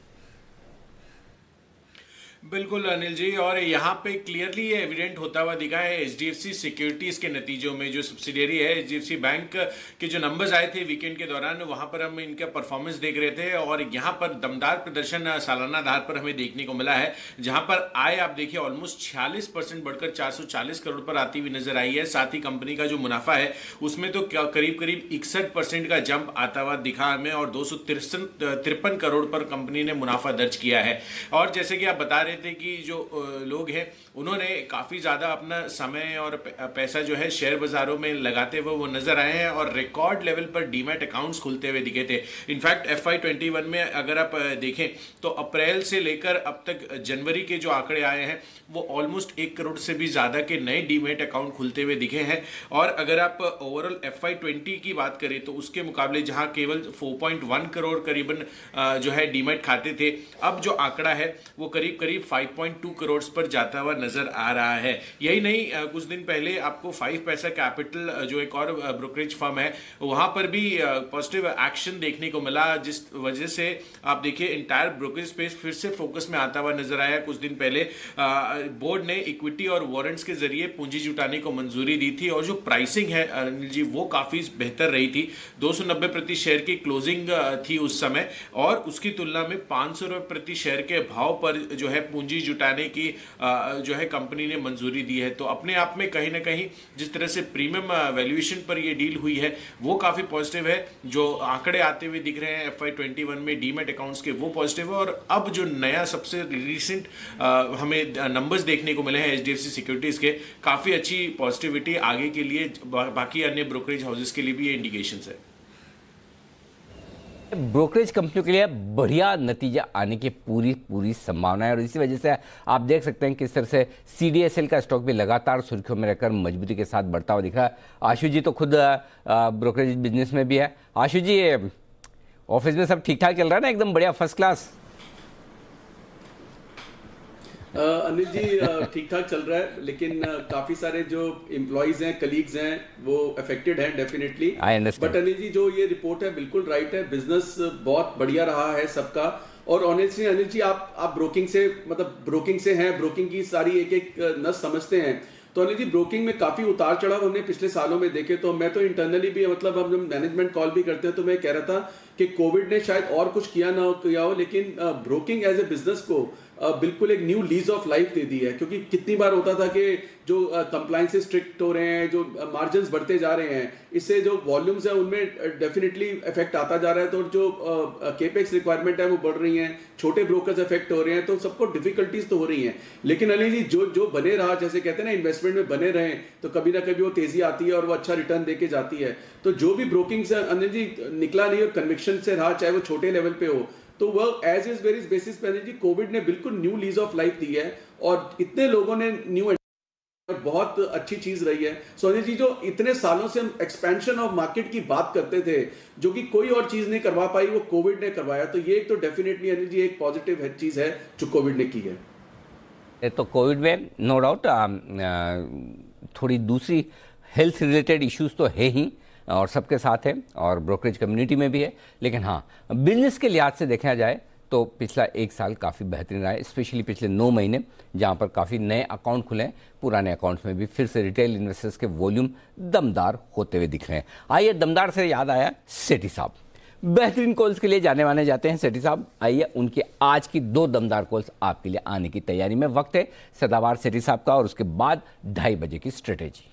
बिल्कुल अनिल जी, और यहाँ पे क्लियरली ये एविडेंट होता हुआ दिखा है HDFC सिक्योरिटीज के नतीजों में। जो सब्सिडियरी है HDFC बैंक के जो नंबर्स आए थे वीकेंड के दौरान, वहां पर हम इनका परफॉर्मेंस देख रहे थे और यहाँ पर दमदार प्रदर्शन सालाना आधार पर हमें देखने को मिला है, जहां पर आय आप देखिए ऑलमोस्ट 46% बढ़कर 440 करोड़ पर आती हुई नजर आई है। साथ ही कंपनी का जो मुनाफा है उसमें तो करीब करीब 61% का जंप आता हुआ दिखा हमें, और 253 करोड़ पर कंपनी ने मुनाफा दर्ज किया है। और जैसे कि आप बता रहे थे कि जो लोग हैं उन्होंने काफी ज्यादा अपना समय और पैसा जो है शेयर बाजारों में लगाते हुए वो नजर आए हैं, और रिकॉर्ड लेवल पर डीमैट अकाउंट्स खुलते हुए दिखे थे। इनफैक्ट FY21 में अगर आप देखें तो अप्रैल से लेकर अब तक जनवरी के जो आंकड़े आए हैं वो ऑलमोस्ट 1 करोड़ से भी ज्यादा के नए डीमैट अकाउंट खुलते हुए दिखे हैं। और अगर आप ओवरऑल FY20 की बात करें तो उसके मुकाबले जहां केवल 4.1 करोड़ करीबन जो है डीमैट खाते थे, अब जो आंकड़ा है वो करीब करीब 5.2 करोड़ पर जाता हुआ नजर आ रहा है। यही नहीं, कुछ दिन पहले आपको 5 पैसा कैपिटल जो एक और ब्रोकरेज फर्म है, वहां पर भी पॉजिटिव एक्शन देखने को मिला, जिस वजह से आप देखिए इंटायर ब्रोकरेज स्पेस फिर से फोकस में आता हुआ नजर आया। कुछ दिन पहले बोर्ड ने इक्विटी और वारंट्स के जरिए पूंजी जुटाने को मंजूरी दी थी, और जो प्राइसिंग है अनिल जी वो काफी बेहतर रही थी। 290 प्रति शेयर की क्लोजिंग थी उस समय, और उसकी तुलना में 500 रुपए प्रति शेयर के भाव पर जो है पूंजी जुटाने की जो है कंपनी ने मंजूरी दी है। तो अपने आप में कहीं ना कहीं जिस तरह से प्रीमियम वैल्यूएशन पर ये डील हुई है वो काफी पॉजिटिव है। जो आंकड़े आते हुए दिख रहे हैं FY21 में डीमैट अकाउंट्स के, वो पॉजिटिव है। और अब जो नया सबसे रिसेंट हमें नंबर्स देखने को मिले हैं HDFC सिक्योरिटीज के, काफी अच्छी पॉजिटिविटी आगे के लिए, बाकी अन्य ब्रोकरेज हाउसेस के लिए भी ये इंडिकेशंस है। ब्रोकरेज कंपनियों के लिए बढ़िया नतीजा आने की पूरी संभावना है, और इसी वजह से आप देख सकते हैं किस तरह से CDSL का स्टॉक भी लगातार सुर्खियों में रहकर मजबूती के साथ बढ़ता हुआ दिख रहा है। आशु जी तो खुद ब्रोकरेज बिजनेस में भी है। आशु जी, ऑफिस में सब ठीक ठाक चल रहा है ना, एकदम बढ़िया फर्स्ट क्लास? अनिल जी ठीक ठाक चल रहा है, लेकिन काफी सारे जो एम्प्लॉइज हैं, कलीग्स हैं, वो अफेक्टेड हैं डेफिनेटली। बट अनिल जी जो ये रिपोर्ट है बिल्कुल राइट है, बिजनेस बहुत बढ़िया रहा है सबका। और ऑनेस्टली अनिल जी आप ब्रोकिंग से, मतलब ब्रोकिंग से हैं, ब्रोकिंग की सारी एक एक नस समझते हैं, तो अनिल जी ब्रोकिंग में काफी उतार चढ़ाव हमने पिछले सालों में देखे। तो मैं तो इंटरनली भी, मतलब हम जब मैनेजमेंट कॉल भी करते हैं तो मैं कह रहा था कि कोविड ने शायद और कुछ किया ना हो, लेकिन ब्रोकिंग एज ए बिजनेस को बिल्कुल एक न्यू लीज ऑफ लाइफ दे दी है। क्योंकि कितनी बार होता था कि जो कंप्लायंसेस स्ट्रिक्ट हो रहे हैं, जो मार्जिन्स बढ़ते जा रहे हैं, इससे जो वॉल्यूम्स है उनमें डेफिनेटली इफेक्ट आता जा रहा है। तो जो केपेक्स रिक्वायरमेंट है वो बढ़ रही हैं, छोटे ब्रोकर्स इफेक्ट हो रहे हैं, तो सबको डिफिकल्टीज तो हो रही हैं। लेकिन अली जी जो बने रहा, जैसे कहते हैं ना इन्वेस्टमेंट में बने रहे, तो कभी ना कभी वो तेजी आती है और वो अच्छा रिटर्न देके जाती है। तो जो भी ब्रोकिंग से अनिल जी निकला नहीं और कन्विक्शन से रहा, चाहे वो छोटे लेवल पे हो, तो वह एज इज वेरियस बेसिस पे जी कोविड ने बिल्कुल न्यू लीज ऑफ लाइफ दी है, और इतने लोगों ने न्यू बहुत अच्छी चीज रही है। सोनी जी, जो इतने सालों से हम एक्सपेंशन ऑफ मार्केट की बात करते थे, जो कि कोई और चीज नहीं करवा पाई, वो कोविड ने करवाया। तो ये तो डेफिनेटली अनिल जी एक पॉजिटिव चीज है जो कोविड ने की है। तो कोविड में नो डाउट थोड़ी दूसरी हेल्थ रिलेटेड इश्यूज तो है ही और सबके साथ है और ब्रोकरेज कम्युनिटी में भी है, लेकिन हाँ बिजनेस के लिहाज से देखा जाए तो पिछला एक साल काफ़ी बेहतरीन रहा है, स्पेशली पिछले 9 महीने जहां पर काफ़ी नए अकाउंट खुले हैं। पुराने अकाउंट्स में भी फिर से रिटेल इन्वेस्टर्स के वॉल्यूम दमदार होते हुए दिख रहे हैं। आइए, दमदार से याद आया सेठी साहब, बेहतरीन कॉल्स के लिए जाने माने जाते हैं सेठी साहब। आइए, उनके आज की 2 दमदार कॉल्स आपके लिए आने की तैयारी में। वक्त है सदाबहार सेठी साहब का और उसके बाद 2:30 बजे की स्ट्रेटेजी।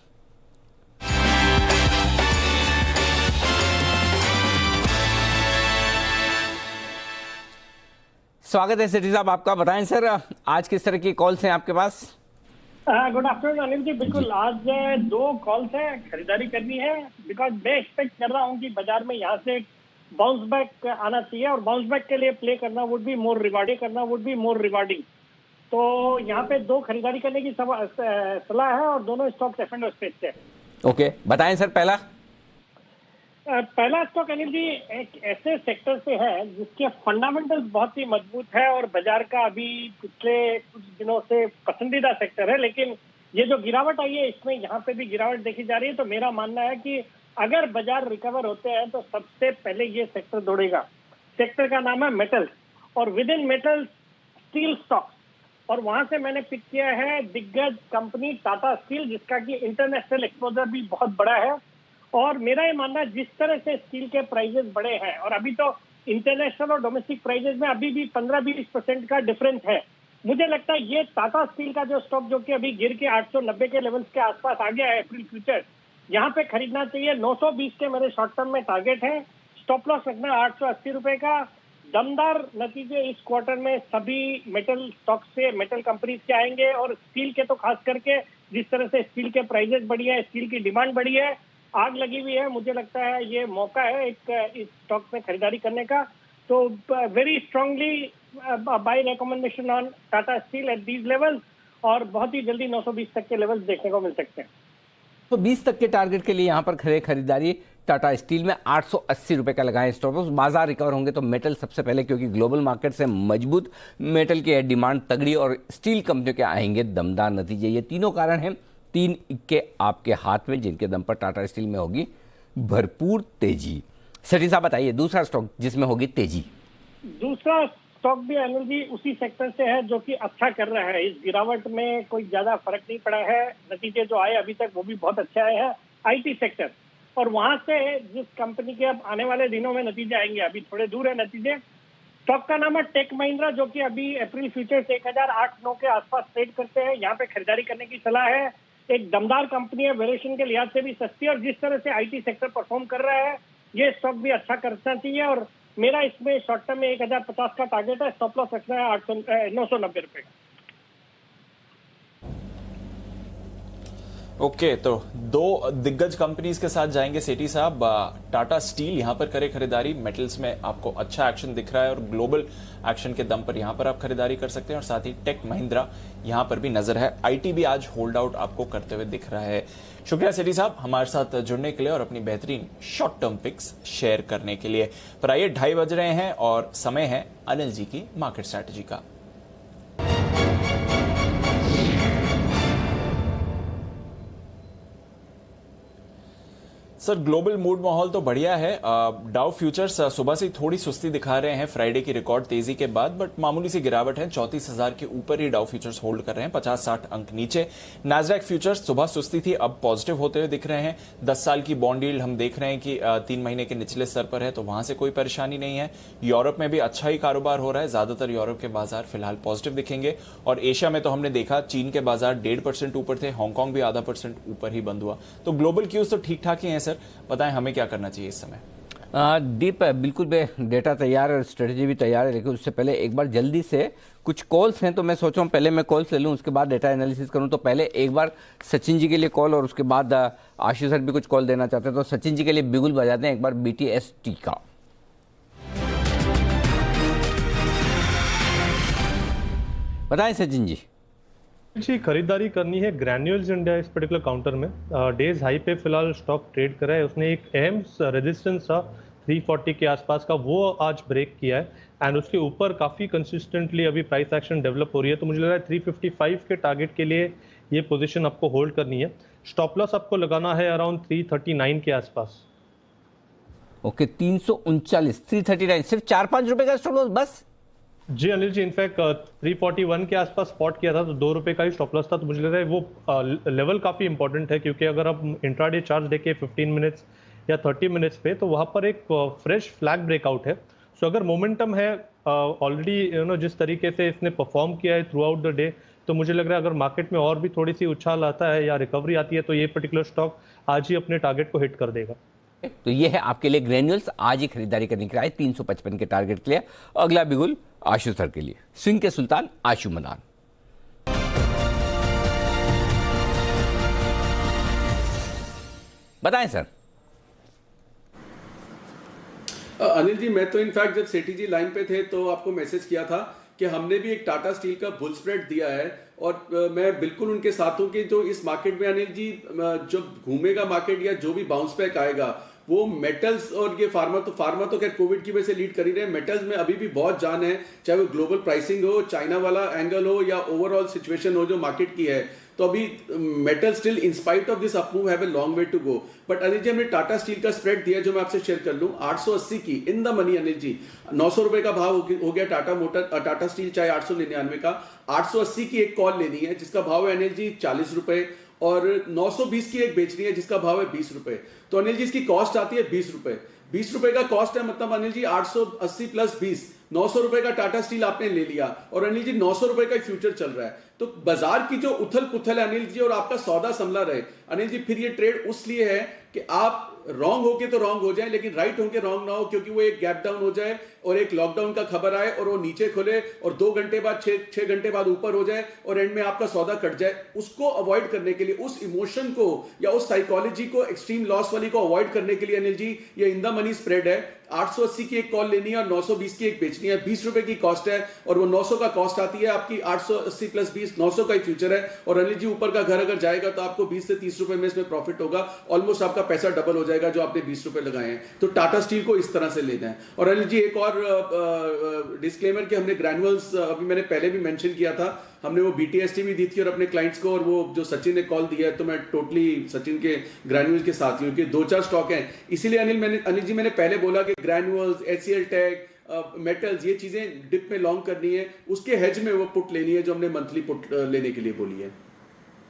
स्वागत है सेठी साहब आपका। बताएं सर, आज किस तरह की कॉल्स हैं आपके पास? Good afternoon Anil ji. बिल्कुल, आज 2 कॉल्स हैं, खरीदारी करनी है बिकॉज मैं एक्सपेक्ट कर रहा हूं कि बाजार में यहां से बाउंस बैक आना चाहिए और बाउंस बैक के लिए प्ले करना वुड बी मोर रिवार्डिंग। तो यहाँ पे 2 खरीदारी करने की सलाह है और दोनों स्टॉक एफ&ओ स्पेस से। ओके, बताएं सर। पहला स्टॉक अनिल जी एक ऐसे सेक्टर से है जिसके फंडामेंटल्स बहुत ही मजबूत है और बाजार का अभी पिछले कुछ दिनों से पसंदीदा सेक्टर है, लेकिन ये जो गिरावट आई है इसमें यहाँ पे भी गिरावट देखी जा रही है। तो मेरा मानना है कि अगर बाजार रिकवर होते हैं तो सबसे पहले ये सेक्टर दौड़ेगा। सेक्टर का नाम है मेटल्स और with in metals steel stocks, और वहां से मैंने पिक किया है दिग्गज कंपनी टाटा स्टील, जिसका कि इंटरनेशनल एक्सपोजर भी बहुत बड़ा है। और मेरा ये मानना है जिस तरह से स्टील के प्राइजेस बढ़े हैं और अभी तो इंटरनेशनल और डोमेस्टिक प्राइजेस में अभी भी 15-20% का डिफरेंस है, मुझे लगता है ये टाटा स्टील का जो स्टॉक जो कि अभी गिर के 890 के लेवल्स के आसपास आ गया है अप्रैल फ्यूचर, यहाँ पे खरीदना चाहिए। 920 के मेरे शॉर्ट टर्म में टारगेट है। स्टॉप लॉस रखना 880 रुपए का। दमदार नतीजे इस क्वार्टर में सभी मेटल स्टॉक से, मेटल कंपनीज के आएंगे और स्टील के तो खास करके जिस तरह से स्टील के प्राइजेस बढ़ी है, स्टील की डिमांड बढ़ी है, आग लगी हुई है, मुझे लगता है ये मौका है एक इस स्टॉक में खरीदारी करने का। तो very strongly bye recommendation on Tata steel at these levels और बहुत ही जल्दी 920 तक के लेवल्स देखने को मिल सकते हैं। तो 20 तक के टारगेट के लिए यहाँ पर खरीदारी टाटा स्टील में 880 रुपए का लगाएं स्टॉप लॉस। बाजार रिकवर होंगे तो मेटल सबसे पहले, क्योंकि ग्लोबल मार्केट से मजबूत मेटल की डिमांड तगड़ी और स्टील कंपनियों के आएंगे दमदार नतीजे। ये तीनों कारण हैं, 3 इक्के आपके हाथ में, जिनके दम पर टाटा स्टील में होगी भरपूर तेजी। सेठी साहब बताइए दूसरा स्टॉक जिसमें होगी तेजी। दूसरा स्टॉक भी अनिल जी उसी सेक्टर से है जो कि अच्छा कर रहा है। इस गिरावट में कोई ज्यादा फर्क नहीं पड़ा है, नतीजे जो आए अभी तक वो भी बहुत अच्छे आए हैं। आईटी सेक्टर, और वहां से जिस कंपनी के अब आने वाले दिनों में नतीजे आएंगे, अभी थोड़े दूर है नतीजे। स्टॉक का नाम है टेक महिंद्रा, जो कि अभी अप्रैल फ्यूचर्स 1008-9 के आसपास ट्रेड करते हैं। यहाँ पे खरीदारी करने की सलाह है। एक दमदार कंपनी है, वैल्यूएशन के लिहाज से भी सस्ती, और जिस तरह से आईटी सेक्टर परफॉर्म कर रहा है ये स्टॉक भी अच्छा करना चाहिए। और मेरा इसमें शॉर्ट टर्म में 1050 का टारगेट है। स्टॉप लॉस रखना है 990 रुपए का। ओके, तो 2 दिग्गज कंपनीज के साथ जाएंगे सेठी साहब। टाटा स्टील यहां पर करे खरीदारी, मेटल्स में आपको अच्छा एक्शन दिख रहा है और ग्लोबल एक्शन के दम पर यहां पर आप खरीदारी कर सकते हैं। और साथ ही टेक महिंद्रा यहां पर भी नजर है। आईटी भी आज होल्ड आउट आपको करते हुए दिख रहा है। शुक्रिया सेठी साहब हमारे साथ जुड़ने के लिए और अपनी बेहतरीन शॉर्ट टर्म पिक्स शेयर करने के लिए। पर आइए 2:30 बज रहे हैं और समय है अनिल जी की मार्केट स्ट्रैटेजी का। सर, ग्लोबल मूड माहौल तो बढ़िया है। डाउ फ्यूचर्स सुबह से थोड़ी सुस्ती दिखा रहे हैं फ्राइडे की रिकॉर्ड तेजी के बाद, बट मामूली सी गिरावट है। 34,000 के ऊपर ही डाउ फ्यूचर्स होल्ड कर रहे हैं, 50-60 अंक नीचे। नैस्डैक फ्यूचर्स सुबह सुस्ती थी, अब पॉजिटिव होते हुए दिख रहे हैं। 10 साल की बॉन्ड यील्ड हम देख रहे हैं कि 3 महीने के निचले स्तर पर है, तो वहां से कोई परेशानी नहीं है। यूरोप में भी अच्छा ही कारोबार हो रहा है, ज्यादातर यूरोप के बाजार फिलहाल पॉजिटिव दिखेंगे। और एशिया में तो हमने देखा चीन के बाजार 1.5% ऊपर थे, हांगकांग भी 0.5% ऊपर ही बंद हुआ। तो ग्लोबल क्यूज तो ठीक ठाक ही है। सर बताएं हमें क्या करना चाहिए इस समय? दीप, बिल्कुल डेटा तैयार है, स्ट्रेटेजी भी तैयार है, लेकिन उससे पहले एक बार जल्दी से कुछ कॉल्स हैं, तो मैं सोच रहा हूँ पहले मैं कॉल्स ले लूँ, उसके बाद डेटा एनालिसिस करूँ। तो पहले एक बार सचिन जी के लिए कॉल और उसके बाद आशीष सर भी कुछ कॉल देना चाहते हैं। तो सचिन जी के लिए बिगुल बजाते हैं एक बार BTST का। बताएं सचिन जी। जी, खरीदारी करनी है ग्रैन्यूल्स इंडिया इस पर्टिकुलर काउंटर में। डेज हाई पे फिलहाल स्टॉक ट्रेड कर रहा है। उसने एक अहम रेजिस्टेंस था 340 के आसपास का, वो आज ब्रेक किया है एंड उसके ऊपर काफ़ी कंसिस्टेंटली अभी प्राइस एक्शन डेवलप हो रही है। तो मुझे लग रहा है 355 के टारगेट के लिए ये पोजीशन आपको होल्ड करनी है। स्टॉप लॉस आपको लगाना है अराउंड 339 के आसपास। ओके, 339, 339, सिर्फ 4-5 रुपए का स्टॉप लॉस बस? जी अनिल जी, इनफैक्ट 341 के आसपास स्पॉट किया था तो 2 रुपए का ही स्टॉप लॉस था। तो मुझे लग रहा है वो लेवल काफ़ी इंपॉर्टेंट है, क्योंकि अगर आप इंट्राडे चार्ज देखें 15 मिनट्स या 30 मिनट्स पे, तो वहाँ पर एक फ्रेश फ्लैग ब्रेकआउट है। सो अगर मोमेंटम है ऑलरेडी जिस तरीके से इसने परफॉर्म किया है थ्रू आउट द डे, तो मुझे लग रहा है अगर मार्केट में और भी थोड़ी सी उछाल आता है या रिकवरी आती है तो ये पर्टिकुलर स्टॉक आज ही अपने टारगेट को हिट कर देगा। तो ये है आपके लिए ग्रेन्यूल्स, आज ही खरीदारी करने के लिए 355 के टारगेट के लिए। अगला बिगुल आशु सर के लिए, स्विंग के सुल्तान आशु मदान। बताएं सर। अनिल जी, मैं तो इनफैक्ट जब सेठी जी लाइन पे थे तो आपको मैसेज किया था कि हमने भी एक टाटा स्टील का बुल स्प्रेड दिया है, और मैं बिल्कुल उनके साथ हूं कि जो इस मार्केट में अनिल जी जब घूमेगा मार्केट या जो भी बाउंस बैक आएगा वो मेटल्स और ये फार्मा तो खैर कोविड की वजह से लीड कर ही रहे हैं। मेटल्स में अभी भी बहुत जान है, चाहे वो ग्लोबल प्राइसिंग हो, चाइना वाला एंगल हो या ओवरऑल सिचुएशन हो जो मार्केट की है। तो अभी metal still in spite of this upmove have a long way to go. But Anil ji, हमने टाटा स्टील का स्प्रेड दिया जो मैं आपसे शेयर कर लूं 880 की in the money. Anil ji 900 रुपए का भाव हो गया टाटा स्टील चाहे 899 का, 880 की एक कॉल लेनी है जिसका भाव है अनिल जी 40 रुपए, और 920 की एक बेचनी है जिसका भाव है 20 रुपए। तो अनिल जी इसकी कॉस्ट आती है 20 रुपए। 20 रुपए का कॉस्ट है, मतलब अनिल जी 880 प्लस 20, 900 रुपए का टाटा स्टील आपने ले लिया, और अनिल जी 900 रुपए का फ्यूचर चल रहा है। तो बाजार की जो उथल पुथल है अनिल जी, और आपका सौदा संभला रहे अनिल जी, फिर ये ट्रेड उस लिए है कि आप रॉन्ग होके तो रॉन्ग हो जाए लेकिन राइट होके रॉन्ग ना हो, क्योंकि वो एक गैप डाउन हो जाए और एक लॉकडाउन का खबर आए और वो नीचे खुले और 2 घंटे बाद 6 घंटे बाद ऊपर हो जाए और एंड में आपका सौदा कट जाए। उसको अवॉइड करने के लिए, उस इमोशन को या उस साइकोलॉजी को, एक्सट्रीम लॉस वाली को अवॉइड करने के लिए अनिल जी ये इन द मनी स्प्रेड है। 880 की एक कॉल लेनी है और 920 की एक बेचनी है। 20 रुपए की कॉस्ट है और वो 900 का कॉस्ट आती है आपकी। 880 प्लस 20, 900 का ही फ्यूचर है। और अनिल जी ऊपर का घर अगर जाएगा तो आपको 20 से 30 रुपए में इसमें प्रॉफिट होगा। ऑलमोस्ट आपका पैसा डबल हो जाएगा जो आपने 20 रुपए लगाए हैं। तो टाटा स्टील को इस तरह से लेना है। और अनिल जी एक और डिस्क्लेमर कि हमने ग्रैनुअल्स अभी मैंने पहले भी मेंशन किया था, हमने वो BTST भी दी थी और अपने क्लाइंट्स को, और वो जो सचिन ने कॉल दिया है तो मैं टोटली सचिन के ग्रैनुअल्स के साथ ही हूँ कि 2-4 स्टॉक हैं। इसीलिए अनिल जी मैंने पहले बोला कि ग्रैनुअल्स, HCL टेक, मेटल्स, ये चीजें डिप में लॉन्ग करनी है, उसके हेज में वो पुट लेनी है जो हमने मंथली पुट लेने के लिए बोली है।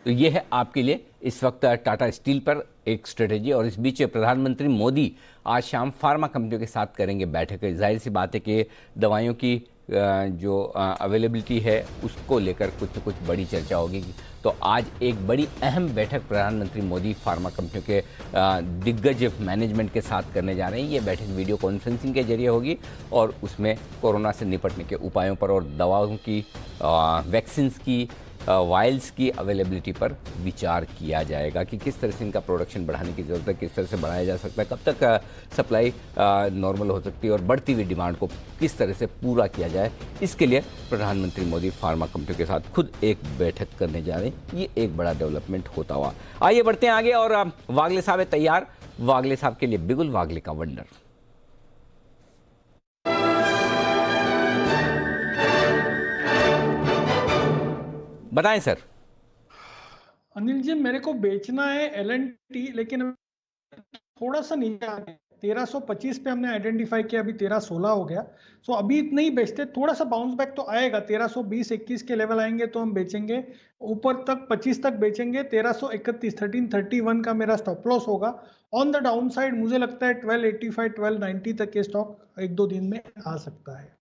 तो ये है आपके लिए इस वक्त टाटा स्टील पर एक स्ट्रेटेजी। और इस बीच प्रधानमंत्री मोदी आज शाम फार्मा कंपनियों के साथ करेंगे बैठक। जाहिर सी बात है कि दवाइयों की जो अवेलेबिलिटी है उसको लेकर कुछ न कुछ बड़ी चर्चा होगी। तो आज एक बड़ी अहम बैठक प्रधानमंत्री मोदी फार्मा कंपनियों के दिग्गज मैनेजमेंट के साथ करने जा रहे हैं। ये बैठक वीडियो कॉन्फ्रेंसिंग के जरिए होगी और उसमें कोरोना से निपटने के उपायों पर और दवाओं की, वैक्सीन्स की, वायल्स की अवेलेबिलिटी पर विचार किया जाएगा कि किस तरह से इनका प्रोडक्शन बढ़ाने की ज़रूरत है, किस तरह से बढ़ाया जा सकता है, कब तक सप्लाई नॉर्मल हो सकती है और बढ़ती हुई डिमांड को किस तरह से पूरा किया जाए। इसके लिए प्रधानमंत्री मोदी फार्मा कंपनियों के साथ खुद एक बैठक करने जा रहे हैं। ये एक बड़ा डेवलपमेंट होता हुआ। आइए बढ़ते हैं आगे और वागले साहब है तैयार। वागले साहब के लिए बिगुल वागले का वंडर। बताएं सर। अनिल जी, मेरे को बेचना है L&T, लेकिन थोड़ा सा नीचे आ गया। 1325 पे हमने आइडेंटिफाई किया, अभी 1316 हो गया। सो अभी इतना ही बेचते, थोड़ा सा बाउंस बैक तो आएगा। 1320-21 के लेवल आएंगे तो हम बेचेंगे, ऊपर तक 25 तक बेचेंगे। 1331, 1331 का मेरा स्टॉप लॉस होगा। ऑन द डाउन साइड मुझे लगता है 1285, 1290 तक के स्टॉक 1-2 दिन में आ सकता है।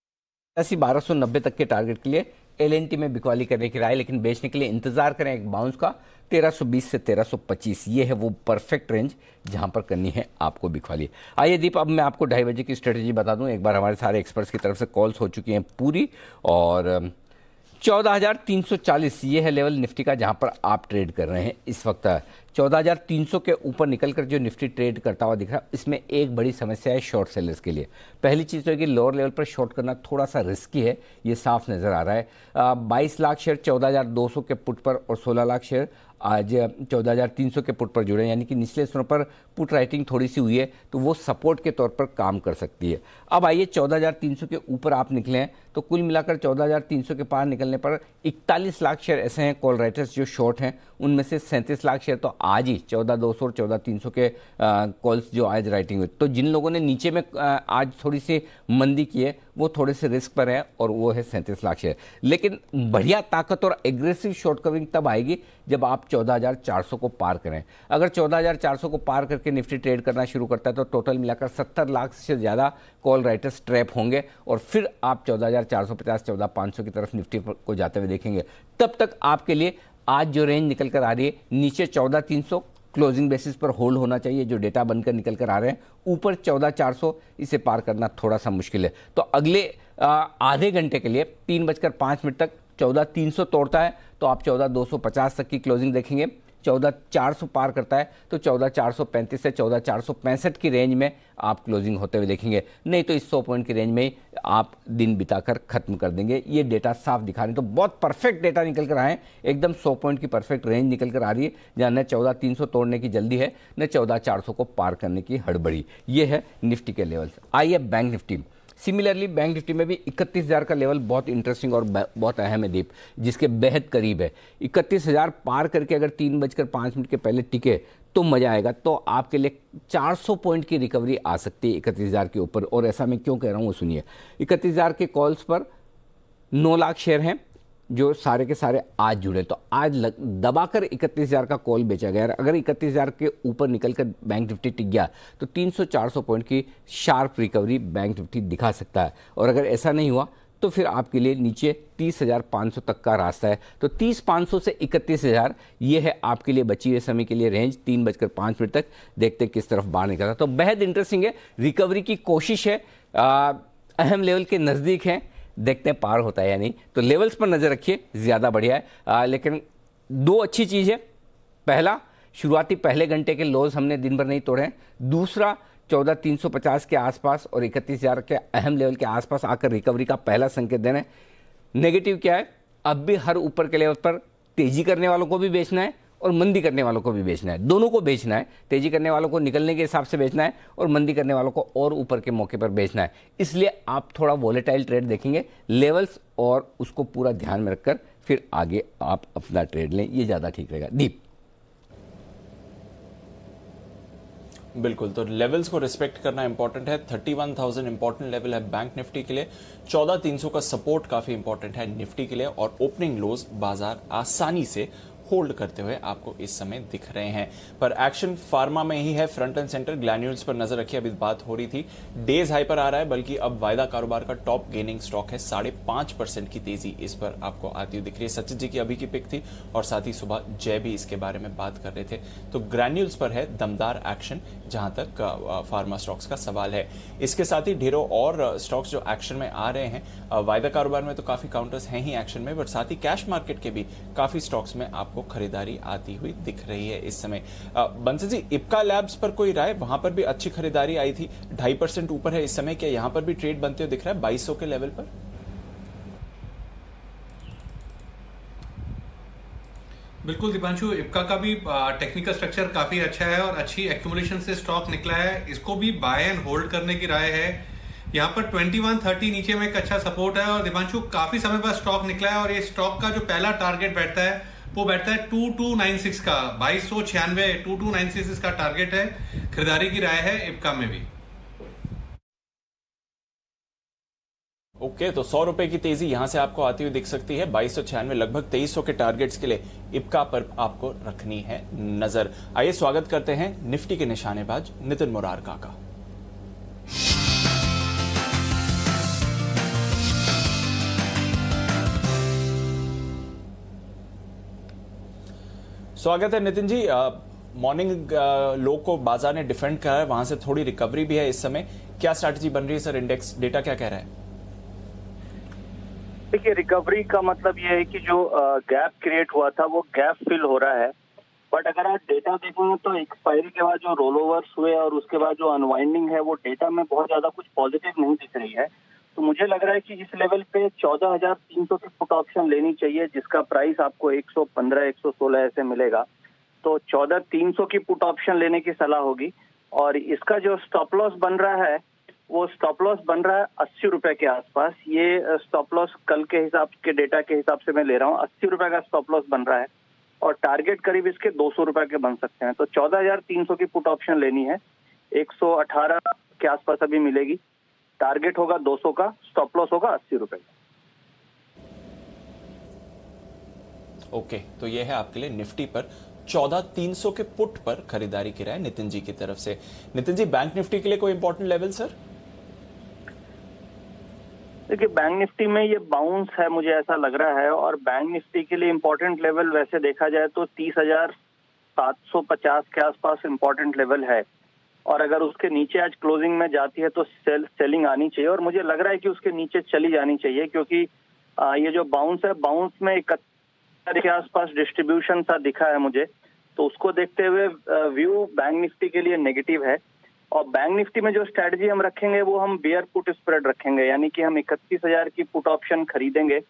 1290 तक के टारगेट के लिए L&T में बिकवाली करने की राय, लेकिन बेचने के लिए इंतजार करें एक बाउंस का 1320 से 1325। ये है वो परफेक्ट रेंज जहां पर करनी है आपको बिकवाली। आइए दीप, अब मैं आपको 2:30 बजे की स्ट्रेटेजी बता दूं। एक बार हमारे सारे एक्सपर्ट्स की तरफ से कॉल्स हो चुकी हैं पूरी, और 14,340 ये है लेवल निफ्टी का जहां पर आप ट्रेड कर रहे हैं इस वक्त। 14,300 के ऊपर निकलकर जो निफ्टी ट्रेड करता हुआ दिख रहा है, इसमें एक बड़ी समस्या है शॉर्ट सेलर्स के लिए। पहली चीज़ तो है कि लोअर लेवल पर शॉर्ट करना थोड़ा सा रिस्की है, ये साफ नज़र आ रहा है। 22 लाख शेयर 14,200 के पुट पर और 16 लाख शेयर आज 14,300 के पुट पर जुड़े, यानी कि निचले स्तरों पर पुट राइटिंग थोड़ी सी हुई है, तो वो सपोर्ट के तौर पर काम कर सकती है। अब आइए 14,300 के ऊपर आप निकले हैं तो कुल मिलाकर 14,300 के पार निकलने पर 41 लाख शेयर ऐसे हैं कॉल राइटर्स जो शॉर्ट हैं, उनमें से 37 लाख शेयर तो आज ही 14,200 और 14,300 के कॉल्स जो आज राइटिंग हुई। तो जिन लोगों ने नीचे में आज थोड़ी सी मंदी की है वो थोड़े से रिस्क पर है और वो है 37 लाख शेयर। लेकिन बढ़िया ताकत और एग्रेसिव शॉर्ट कवरिंग तब आएगी जब आप 14,400 को पार करें। अगर 14,400 को पार करके निफ्टी ट्रेड करना शुरू करता है तो टोटल मिलाकर 70 लाख से ज़्यादा कॉल राइटर्स ट्रैप होंगे और फिर आप 14,450 14,500 की तरफ निफ्टी को जाते हुए देखेंगे। तब तक आपके लिए आज जो रेंज निकल कर आ रही है नीचे 14,300 क्लोजिंग बेसिस पर होल्ड होना चाहिए, जो डेटा बनकर निकल कर आ रहे हैं। ऊपर 14,400 इसे पार करना थोड़ा सा मुश्किल है। तो अगले आधे घंटे के लिए 3:05 तक 14,300 तोड़ता है तो आप 14,250 तक की क्लोजिंग देखेंगे। 14,400 पार करता है तो 14,435 से 14,465 की रेंज में आप क्लोजिंग होते हुए देखेंगे। नहीं तो इस 100 पॉइंट की रेंज में आप दिन बिताकर खत्म कर देंगे। ये डेटा साफ दिखा रहे हैं। तो बहुत परफेक्ट डेटा निकल कर आए, एकदम 100 पॉइंट की परफेक्ट रेंज निकल कर आ रही है, जहाँ न 14,300 तोड़ने की जल्दी है न 14,400 को पार करने की हड़बड़ी। ये है निफ्टी के लेवल्स। आइए bank Nifty. Similarly bank Nifty में भी 31,000 का लेवल बहुत इंटरेस्टिंग और बहुत अहम है दीप, जिसके बेहद करीब है। 31,000 पार करके अगर 3:05 के पहले टिके तो मजा आएगा। तो आपके लिए 400 पॉइंट की रिकवरी आ सकती है 31,000 के ऊपर। और ऐसा मैं क्यों कह रहा हूँ वो सुनिए। 31,000 के कॉल्स पर 9 लाख शेयर हैं जो सारे के सारे आज जुड़े, तो आज दबाकर 31,000 का कॉल बेचा गया। अगर 31,000 के ऊपर निकलकर बैंक निफ्टी टिक गया तो 300-400 पॉइंट की शार्प रिकवरी बैंक निफ्टी दिखा सकता है। और अगर ऐसा नहीं हुआ तो फिर आपके लिए नीचे 30,500 तक का रास्ता है। तो 30,500 से 31,000 ये है आपके लिए बची हुए समय के लिए रेंज। 3:05 तक देखते किस तरफ बाहर निकलता। तो बेहद इंटरेस्टिंग है, रिकवरी की कोशिश है, अहम लेवल के नज़दीक है, देखते हैं पार होता है या नहीं। तो लेवल्स पर नज़र रखिए, ज़्यादा बढ़िया है। लेकिन दो अच्छी चीज़ है। पहला, शुरुआती पहले घंटे के लोज हमने दिन भर नहीं तोड़े हैं। दूसरा, 14,350 के आसपास और 31,000 के अहम लेवल के आसपास आकर रिकवरी का पहला संकेत देना है। नेगेटिव क्या है, अब भी हर ऊपर के लेवल पर तेजी करने वालों को भी बेचना है और मंदी करने वालों को भी बेचना है। दोनों को बेचना है। तेजी करने वालों को निकलने के हिसाब से बेचना है और मंदी करने वालों को और ऊपर के मौके पर बेचना है। इसलिए आप थोड़ा वॉलेटाइल ट्रेड देखेंगे, लेवल्स और उसको पूरा ध्यान में रखकर फिर आगे आप अपना ट्रेड लें, ये ज़्यादा ठीक रहेगा। दीप। बिल्कुल, तो लेवल्स को रिस्पेक्ट करना इंपॉर्टेंट है। 31,000 इंपॉर्टेंट लेवल है बैंक निफ्टी के लिए। 14,300 का सपोर्ट काफी इंपॉर्टेंट है निफ्टी के लिए। और ओपनिंग लोज बाजार आसानी से होल्ड करते हुए आपको इस समय दिख रहे हैं। पर एक्शन फार्मा में ही है फ्रंट एंड सेंटर। ग्लैन्यूल्स पर नजर रखिए, अभी बात हो रही थी, डेज हाई पर आ रहा है, बल्कि अब वायदा कारोबार का टॉप गेनिंग स्टॉक है। 5.5% की तेजी इस पर आपको आती हुई दिख रही है। सचिन जी की अभी की पिक थी और साथ ही सुबह जय भी इसके बारे में बात कर रहे थे। तो ग्लैन्यूल्स पर है दमदार एक्शन जहां तक फार्मा स्टॉक्स का सवाल है। इसके साथ ही ढेरों और स्टॉक्स जो एक्शन में आ रहे हैं। वायदा कारोबार में तो काफी काउंटर्स हैं ही एक्शन में, बट साथ ही कैश मार्केट के भी काफी स्टॉक्स में आपको खरीदारी आती हुई दिख रही है इस समय। बंसल जी, इप्का लैब्स पर कोई राय? वहां पर भी अच्छी खरीदारी आई थी, 2.5% ऊपर है इस समय। क्या यहां पर भी ट्रेड बनते हुए दिख रहा है 2200 के लेवल पर? बिल्कुल दीपांशु, इप्का का भी टेक्निकल स्ट्रक्चर काफी अच्छा है और अच्छी एक्यूमुलेशन से स्टॉक निकला है। इसको भी बाय एंड होल्ड करने की राय है। यहाँ पर 2130 नीचे में एक अच्छा सपोर्ट है और दीपांशु काफी समय बाद स्टॉक निकला है और ये स्टॉक का जो पहला टारगेट बैठता है वो बैठता है 2296 का। 2296 2296 इसका टारगेट है। खरीदारी की राय है इप्का में भी। ओके, तो 100 रुपए की तेजी यहां से आपको आती हुई दिख सकती है। 2296, लगभग 2300 के टारगेट्स के लिए इप्का पर आपको रखनी है नजर। आइए स्वागत करते हैं निफ्टी के निशानेबाज नितिन मुरारका का। स्वागत है नितिन जी। मॉर्निंग लो को बाजार ने डिफेंड करा है, वहां से थोड़ी रिकवरी भी है इस समय। क्या स्ट्रैटेजी बन रही है सर? इंडेक्स डेटा क्या कह रहा है? देखिए, रिकवरी का मतलब ये है कि जो गैप क्रिएट हुआ था वो गैप फिल हो रहा है, बट अगर आप डेटा देखेंगे तो एक्सपायरी के बाद जो रोल ओवर्स हुए और उसके बाद जो अनवाइंडिंग है वो डेटा में बहुत ज्यादा कुछ पॉजिटिव नहीं दिख रही है। तो मुझे लग रहा है कि इस लेवल पे 14,300 की पुट ऑप्शन लेनी चाहिए, जिसका प्राइस आपको 115 116 ऐसे मिलेगा। तो 14,300 की पुट ऑप्शन लेने की सलाह होगी। और इसका जो स्टॉप लॉस बन रहा है वो स्टॉप लॉस बन रहा है 80 रुपए के आसपास। ये स्टॉप लॉस कल के हिसाब के डेटा के हिसाब से मैं ले रहा हूँ, 80 रुपए का स्टॉप लॉस बन रहा है और टारगेट करीब इसके 200 रुपए के बन सकते हैं। तो 14,300 की पुट ऑप्शन लेनी है, 118 के आसपास अभी मिलेगी। टारगेट होगा 200 का, स्टॉप लॉस होगा 80 रुपए का। ओके, तो ये है आपके लिए निफ्टी पर 14,300 के पुट पर खरीदारी की राय नितिन जी की तरफ से। नितिन जी, बैंक निफ्टी के लिए कोई इंपॉर्टेंट लेवल सर? देखिए, बैंक निफ्टी में ये बाउंस है मुझे ऐसा लग रहा है, और बैंक निफ्टी के लिए इम्पोर्टेंट लेवल वैसे देखा जाए तो 30,750 के आसपास इम्पोर्टेंट लेवल है। और अगर उसके नीचे आज क्लोजिंग में जाती है तो सेलिंग आनी चाहिए, और मुझे लग रहा है कि उसके नीचे चली जानी चाहिए, क्योंकि ये जो बाउंस है, बाउंस में 71 के आसपास डिस्ट्रीब्यूशन सा दिखा है मुझे। तो उसको देखते हुए व्यू बैंक निफ्टी के लिए नेगेटिव है। और बैंक निफ्टी में जो स्ट्रेटजी हम रखेंगे वो हम बेयर पुट स्प्रेड रखेंगे, यानी कि हम 31,000 की पुट ऑप्शन खरीदेंगे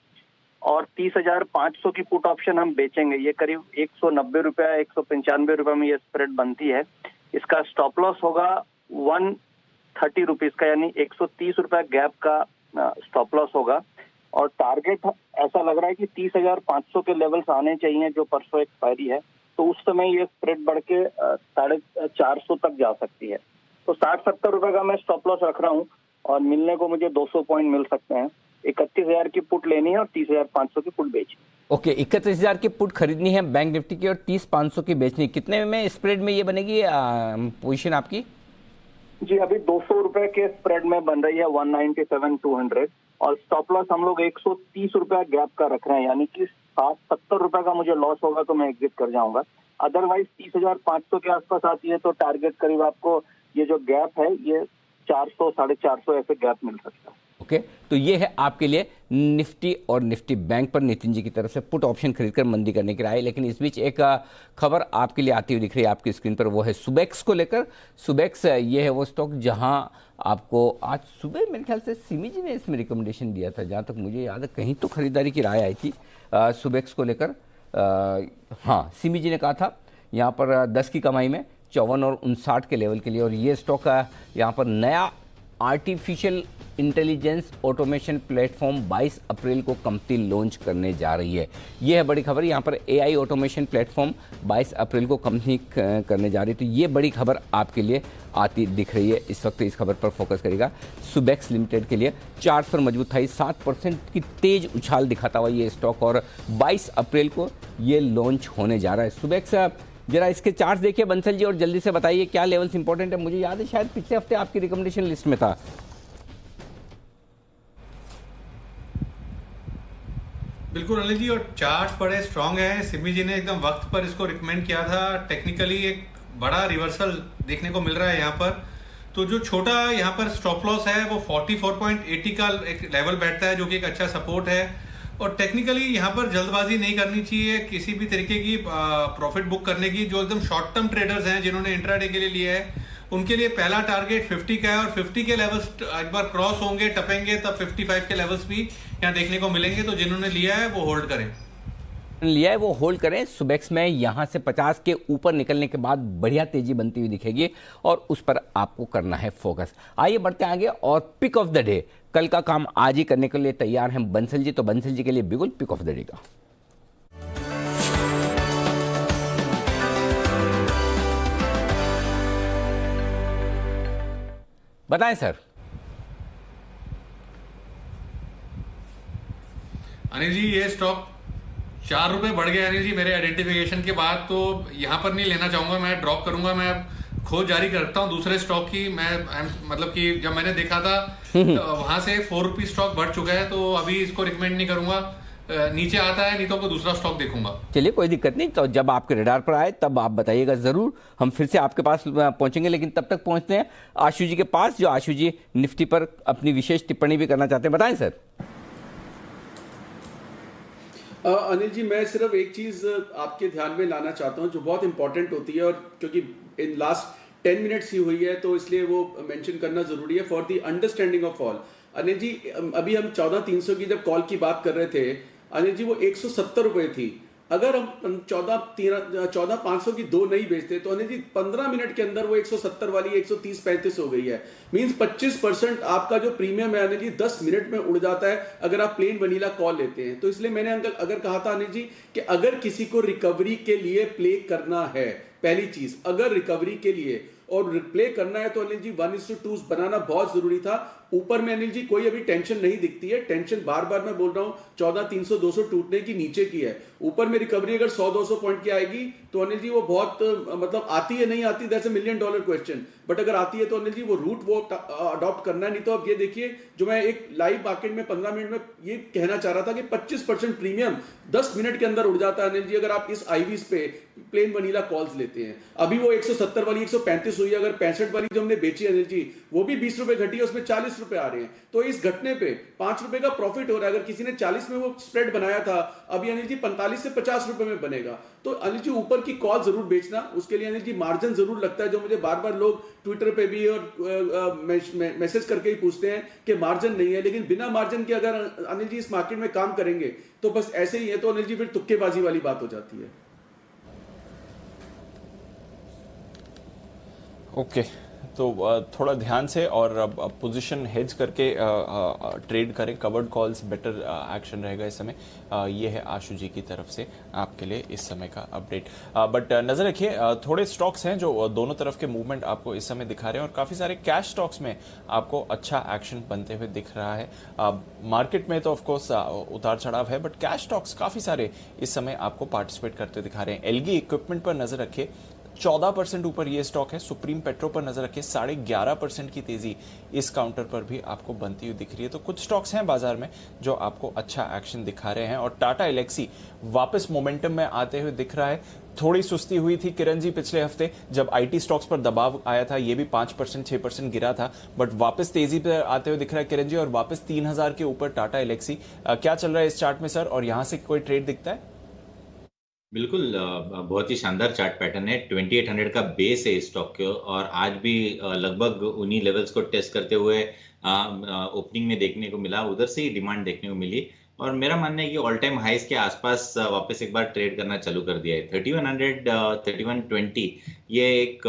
और 30,500 की पुट ऑप्शन हम बेचेंगे। ये करीब 190 रुपया 195 रुपये में ये स्प्रेड बनती है। इसका स्टॉप लॉस होगा 130 रुपीज का, यानी 130 रुपया गैप का स्टॉप लॉस होगा। और टारगेट ऐसा लग रहा है कि 30,500 के लेवल्स आने चाहिए जो परसों एक्सपायरी है। तो उस समय ये स्प्रेड बढ़ के 450 तक जा सकती है। तो 60-70 रुपए का मैं स्टॉप लॉस रख रहा हूँ और मिलने को मुझे 200 पॉइंट मिल सकते हैं। 31,000 की पुट लेनी है और 30,500 की पुट बेचनी। ओके, 31,000 की पुट खरीदनी है बैंक निफ्टी की और 30,500 की बेचनी। कितने में स्प्रेड में ये बनेगी पोजीशन आपकी? जी, अभी 200 रुपए के स्प्रेड में बन रही है 197-200, और स्टॉप लॉस हम लोग 130 रुपया गैप का रख रहे हैं, यानी कि 60-70 रुपए का मुझे लॉस होगा तो मैं एग्जिट कर जाऊंगा। अदरवाइज 30,500 के आसपास आती है तो टारगेट करीब आपको ये जो गैप है ये 400-450 ऐसे गैप मिल सकता है। ओके, तो ये है आपके लिए निफ्टी और निफ्टी बैंक पर नितिन जी की तरफ से पुट ऑप्शन खरीदकर मंदी करने की राय। लेकिन इस बीच एक खबर आपके लिए आती हुई दिख रही है आपकी स्क्रीन पर, वो है सुबेक्स को लेकर। सुबेक्स ये है वो स्टॉक जहां आपको आज सुबह मेरे ख्याल से सिमी जी ने इसमें रिकमेंडेशन दिया था, जहां तक मुझे याद है, कहीं तो खरीदारी की राय आई थी सुबेक्स को लेकर। हाँ, सिमी जी ने कहा था यहाँ पर 10 की कमाई में 54 और 59 के लेवल के लिए। और ये स्टॉक यहाँ पर नया आर्टिफिशियल इंटेलिजेंस ऑटोमेशन प्लेटफॉर्म 22 अप्रैल को कंपनी लॉन्च करने जा रही है। यह है बड़ी खबर। यहाँ पर एआई ऑटोमेशन प्लेटफॉर्म 22 अप्रैल को कंपनी करने जा रही है। तो ये बड़ी खबर आपके लिए आती दिख रही है इस वक्त। इस खबर पर फोकस करेगा सुबेक्स लिमिटेड के लिए। चार्ट पर मजबूत था, 7% की तेज उछाल दिखाता हुआ ये स्टॉक, और 22 अप्रैल को ये लॉन्च होने जा रहा है। सुबेक्स, जरा इसके चार्ट देखिए बंसल जी और जल्दी से बताइए क्या लेवल्स इंपॉर्टेंट है। मुझे याद है शायद पिछले हफ्ते आपकी रिकमेंडेशन लिस्ट में था। बिल्कुल अनिल जी, और चार्ट्स बड़े स्ट्रांग है। सिमी जी ने एकदम वक्त पर इसको रिकमेंड किया था। टेक्निकली एक बड़ा रिवर्सल देखने को मिल रहा है यहाँ पर। तो जो छोटा यहाँ पर स्टॉप लॉस है वो 44.80 का एक लेवल बैठता है, जो कि एक अच्छा सपोर्ट है। और टेक्निकली यहाँ पर जल्दबाजी नहीं करनी चाहिए किसी भी तरीके की प्रॉफिट बुक करने की। जो एकदम शॉर्ट टर्म ट्रेडर्स हैं जिन्होंने इंट्राडे के लिए लिया है, उनके लिए पहला टारगेट 50 का है, और 50 के लेवल्स एक बार क्रॉस होंगे, टपेंगे, तब 55 के लेवल्स भी यहाँ देखने को मिलेंगे। तो जिन्होंने लिया है वो होल्ड करें। लिया है वो होल्ड करें। सुबेक्स में यहां से 50 के ऊपर निकलने के बाद बढ़िया तेजी बनती हुई दिखेगी और उस पर आपको करना है फोकस। आइए बढ़ते आगे और पिक ऑफ द डे। कल का काम आज ही करने के लिए तैयार हैं बंसल जी। तो बंसल जी के लिए बिल्कुल पिक ऑफ द डे का बताएं सर। अनिल जी, ये स्टॉक 4 रुपए बढ़ गया अनिल जी मेरे आइडेंटिफिकेशन के बाद। तो यहाँ पर नहीं लेना चाहूंगा, मैं ड्रॉप करूंगा। मैं खोज जारी करता हूँ दूसरे स्टॉक की। मैं मतलब कि जब मैंने देखा था तो वहां से 4 रुपये स्टॉक बढ़ चुका है, तो अभी इसको रिकमेंड नहीं करूंगा। नीचे आता है नहीं तो दूसरा स्टॉक देखूंगा। चलिए कोई दिक्कत नहीं, तो जब आपके रडार पर आए तब आप बताइएगा जरूर, हम फिर से आपके पास पहुंचेंगे। लेकिन तब तक पहुंचते हैं आशु जी के पास, जो आशु जी निफ्टी पर अपनी विशेष टिप्पणी भी करना चाहते हैं। बताएं सर। अनिल जी, मैं सिर्फ एक चीज आपके ध्यान में लाना चाहता हूं जो बहुत इंपॉर्टेंट होती है, और क्योंकि इन लास्ट 10 मिनट्स ही हुई है तो इसलिए वो मेंशन करना जरूरी है for the understanding of all. Anil ji, अभी हम 14,300 की जब कॉल की बात कर रहे थे अनिल जी, वो 170 रुपए थी। अगर हम 14,500 की दो नहीं बेचते तो अनिल जी 15 मिनट के अंदर वो 170 वाली 130-35 हो गई है। मींस 25% आपका जो प्रीमियम है अनिल जी 10 मिनट में उड़ जाता है अगर आप प्लेन वनीला कॉल लेते हैं। तो इसलिए मैंने अगर कहा था अनिल जी कि अगर किसी को रिकवरी के लिए प्ले करना है, पहली चीज अगर रिकवरी के लिए और प्ले करना है तो अनिल जी 1:2 बनाना बहुत जरूरी था। ऊपर में अनिल जी कोई अभी टेंशन नहीं दिखती है, टेंशन बार बार मैं बोल रहा हूं 14,300-200 टूटने की नीचे की है। ऊपर में रिकवरी अगर 100-200 पॉइंट की आएगी तो अनिल जी वो बहुत मतलब आती है नहीं आती, that's a $1 million question. But अगर आती है तो अनिल जी वो रूट वो अडॉप्ट करना है। नहीं तो अब ये देखिए जो मैं एक लाइव मार्केट में 15 मिनट में ये कहना चाह रहा था कि 25% प्रीमियम 10 मिनट के अंदर उड़ जाता है अनिल जी अगर आप इस आईवीज पे प्लेन वनीला कॉल्स लेते हैं। अभी वो 170 वाली 135 हुई, अगर 65 वाली जो हमने बेची अनिल जी वो भी 20 रुपए घटी है, उसमें 40 रुपए आ रहे हैं। तो इस घटने पे 5 रुपए का प्रॉफिट हो रहा है। अगर किसी ने 40 में वो स्प्रेड बनाया था अभी अनिल जी 45 से 50 रुपए में बनेगा। तो अनिल जी ऊपर की कॉल जरूर बेचना, उसके लिए अनिल जी मार्जिन जरूर लगता है, जो मुझे बार बार लोग ट्विटर पे भी और मैसेज करके ही पूछते हैं कि मार्जिन नहीं है। लेकिन बिना मार्जिन के अगर अनिल जी इस मार्केट में काम करेंगे तो बस ऐसे ही है, तो अनिल जी फिर तुक्केबाजी वाली बात हो जाती है। ओके, तो थोड़ा ध्यान से और पोजीशन हेज करके ट्रेड करें। कवर्ड कॉल्स बेटर एक्शन रहेगा इस समय। ये है आशु जी की तरफ से आपके लिए इस समय का अपडेट। बट नजर रखिए, थोड़े स्टॉक्स हैं जो दोनों तरफ के मूवमेंट आपको इस समय दिखा रहे हैं और काफी सारे कैश स्टॉक्स में आपको अच्छा एक्शन बनते हुए दिख रहा है। मार्केट में तो ऑफकोर्स उतार चढ़ाव है, बट कैश स्टॉक्स काफी सारे इस समय आपको पार्टिसिपेट करते दिखा रहे हैं। एलगी इक्विपमेंट पर नजर रखिए, 14% ऊपर ये स्टॉक है। सुप्रीम पेट्रो पर नजर रखिए, 11.5% की तेजी इस काउंटर पर भी आपको बनती हुई दिख रही है। तो कुछ स्टॉक्स हैं बाजार में जो आपको अच्छा एक्शन दिखा रहे हैं और टाटा एलेक्सी वापस मोमेंटम में आते हुए दिख रहा है। थोड़ी सुस्ती हुई थी किरण जी पिछले हफ्ते जब आईटी स्टॉक्स पर दबाव आया था, ये भी 5% 6% गिरा था, बट वापस तेजी पर आते हुए दिख रहा है किरण जी और वापस 3,000 के ऊपर टाटा एलेक्सी। क्या चल रहा है इस चार्ट में सर, और यहां से कोई ट्रेड दिखता है? बिल्कुल, बहुत ही शानदार चार्ट पैटर्न है। 2800 का बेस है इस स्टॉक के और आज भी लगभग उन्हीं लेवल्स को टेस्ट करते हुए ओपनिंग में देखने को मिला, उधर से ही डिमांड देखने को मिली और मेरा मानना है कि ऑल टाइम हाइस के आसपास वापस एक बार ट्रेड करना चालू कर दिया है। 3100 3120 ये एक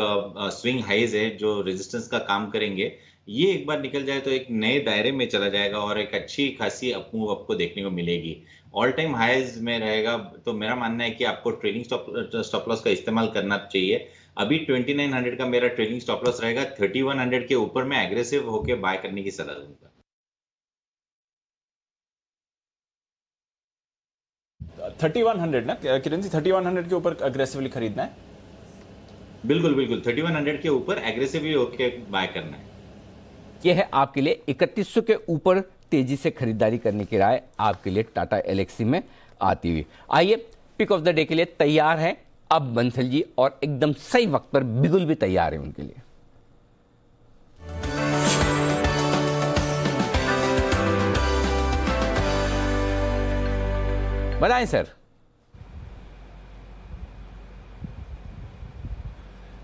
स्विंग हाइज है जो रेजिस्टेंस का काम करेंगे। ये एक बार निकल जाए तो एक नए दायरे में चला जाएगा और एक अच्छी खासी अपमूव आपको देखने को मिलेगी। ऑल टाइम हाइज में रहेगा तो मेरा मानना है कि आपको ट्रेलिंग स्टॉप लॉस का इस्तेमाल करना चाहिए। अभी 2900 का मेरा ट्रेलिंग स्टॉप लॉस रहेगा। 3100 के ऊपर मैं एग्रेसिव होकर बाय करने की सलाह दूंगा। 3100 ना किरण जी, 3100 के ऊपर अग्रेसिवली खरीदना है? बिल्कुल बिल्कुल, 3100 के ऊपर एग्रेसिवली होकर बाय करना है। यह है आपके लिए 3100 के ऊपर तेजी से खरीदारी करने की राय आपके लिए टाटा एलेक्सी में आती हुई। आइए पिक ऑफ द डे के लिए तैयार हैं अब बंसल जी और एकदम सही वक्त पर बिगुल भी तैयार है उनके लिए। बताएं sir.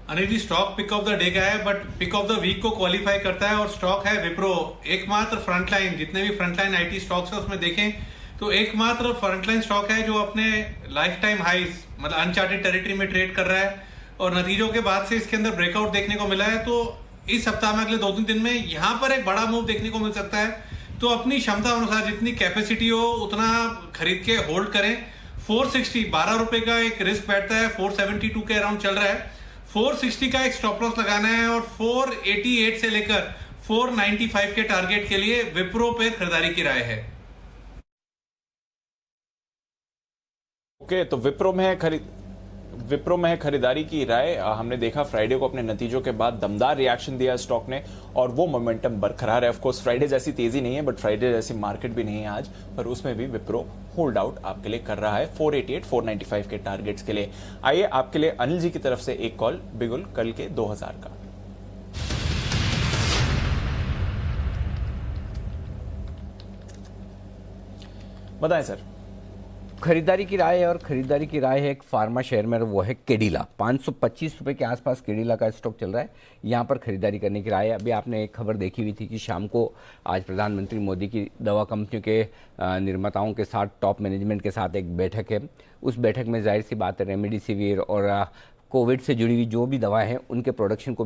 Anil ji, stock pick of the day का है but pick of the week को क्वालिफाई करता है और स्टॉक है विप्रो। एकमात्र फ्रंटलाइन, जितने भी फ्रंटलाइन आईटी स्टॉक्स है उसमें देखें तो एकमात्र फ्रंटलाइन स्टॉक है जो अपने लाइफ टाइम हाइज मतलब अनचार्टेड टेरिटरी में ट्रेड कर रहा है और नतीजों के बाद से इसके अंदर ब्रेकआउट देखने को मिला है। तो इस सप्ताह में अगले 2-3 दिन में यहां पर एक बड़ा मूव देखने को मिल सकता है। तो अपनी क्षमता अनुसार जितनी कैपेसिटी हो उतना खरीद के होल्ड करें। 460 12 रुपए का एक रिस्क बैठता है, 472 के अराउंड चल रहा है। 460 का एक स्टॉप लॉस लगाना है और 488 से लेकर 495 के टारगेट के लिए विप्रो पे खरीदारी की राय है। ओके, तो विप्रो में है खरीदारी की राय। हमने देखा फ्राइडे को अपने नतीजों के बाद दमदार रिएक्शन दिया स्टॉक ने और वो मोमेंटम बरकरार है। ऑफ कोर्स फ्राइडे जैसी तेजी नहीं है बट फ्राइडे जैसी मार्केट भी नहीं है आज, पर उसमें भी विप्रो होल्ड आउट आपके लिए कर रहा है 488 495 के टारगेट्स के लिए। आइए आपके लिए अनिल जी की तरफ से एक कॉल बिगुल कल के 2000 का। बताएं सर। खरीदारी की राय है, और खरीदारी की राय है एक फार्मा शेयर में, वो है कैडिला। 525 रुपये के आसपास कैडिला का स्टॉक चल रहा है, यहाँ पर खरीदारी करने की राय है। अभी आपने एक खबर देखी हुई थी कि शाम को आज प्रधानमंत्री मोदी की दवा कंपनियों के निर्माताओं के साथ, टॉप मैनेजमेंट के साथ एक बैठक है। उस बैठक में जाहिर सी बात है रेमडेसिविर और कोविड से जुड़ी हुई जो भी दवाएं हैं उनके प्रोडक्शन को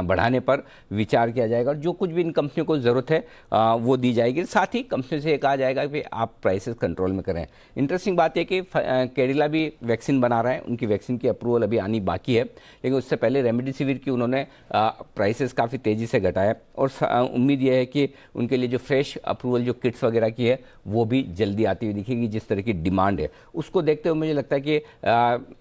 बढ़ाने पर विचार किया जाएगा, और जो कुछ भी इन कंपनियों को ज़रूरत है वो दी जाएगी। साथ ही कंपनी से कहा जाएगा कि आप प्राइसेस कंट्रोल में करें। इंटरेस्टिंग बात है कि कैडिला भी वैक्सीन बना रहा है, उनकी वैक्सीन की अप्रूवल अभी आनी बाकी है, लेकिन उससे पहले रेमडेसिविर की उन्होंने प्राइसेस काफ़ी तेज़ी से घटाया, और उम्मीद यह है कि उनके लिए जो फ्रेश अप्रूवल जो किट्स वगैरह की है वो भी जल्दी आती हुई दिखेगी। जिस तरह की डिमांड है उसको देखते हुए मुझे लगता है कि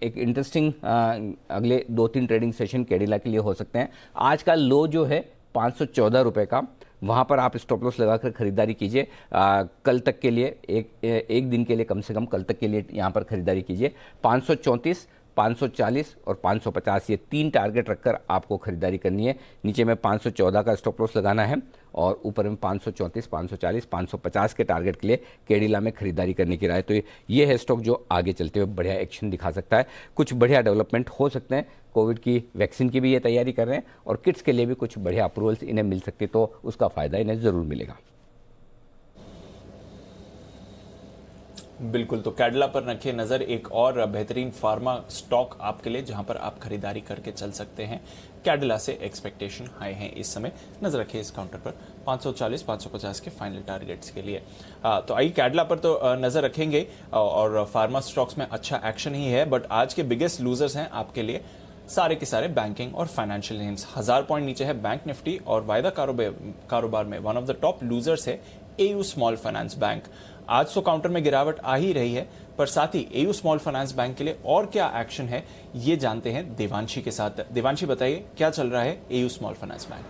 एक इंटरेस्टिंग अगले 2-3 ट्रेडिंग सेशन कैडिला के लिए हो सकते हैं। आज का लो जो है 514 रुपये का, वहाँ पर आप स्टॉप लॉस लगाकर खरीदारी कीजिए। कल तक के लिए एक दिन के लिए, कम से कम कल तक के लिए यहाँ पर खरीदारी कीजिए। 534, 540 और 550 ये 3 टारगेट रखकर आपको खरीदारी करनी है। नीचे में 514 का स्टॉप लॉस लगाना है, और ऊपर में 534, 540, 550 के टारगेट के लिए कैडिला में खरीदारी करने की राय। तो ये है स्टॉक जो आगे चलते हुए बढ़िया एक्शन दिखा सकता है, कुछ बढ़िया डेवलपमेंट हो सकते हैं। कोविड की वैक्सीन की भी ये तैयारी कर रहे हैं, और किट्स के लिए भी कुछ बढ़िया अप्रूवल्स इन्हें मिल सकती, तो उसका फ़ायदा इन्हें ज़रूर मिलेगा। बिल्कुल, तो कैडिला पर रखिए नजर। एक और बेहतरीन फार्मा स्टॉक आपके लिए जहां पर आप खरीदारी करके चल सकते हैं। कैडिला से एक्सपेक्टेशन हाई है इस समय, नजर रखिए इस काउंटर पर 540, 550 के फाइनल टारगेट्स के लिए। तो आइए कैडिला पर तो नजर रखेंगे, और फार्मा स्टॉक्स में अच्छा एक्शन ही है, बट आज के बिगेस्ट लूजर्स हैं आपके लिए सारे के सारे बैंकिंग और फाइनेंशियल नेम्स। 1000 पॉइंट नीचे है बैंक निफ्टी, और वायदा कारोबार में one of the top losers है एयू स्मॉल फाइनेंस बैंक। आज तो काउंटर में गिरावट आ ही रही है, पर साथ ही एयू स्मॉल फाइनेंस बैंक के लिए और क्या एक्शन है ये जानते हैं देवांशी के साथ। देवांशी, बताइए क्या चल रहा है एयू स्मॉल फाइनेंस बैंक?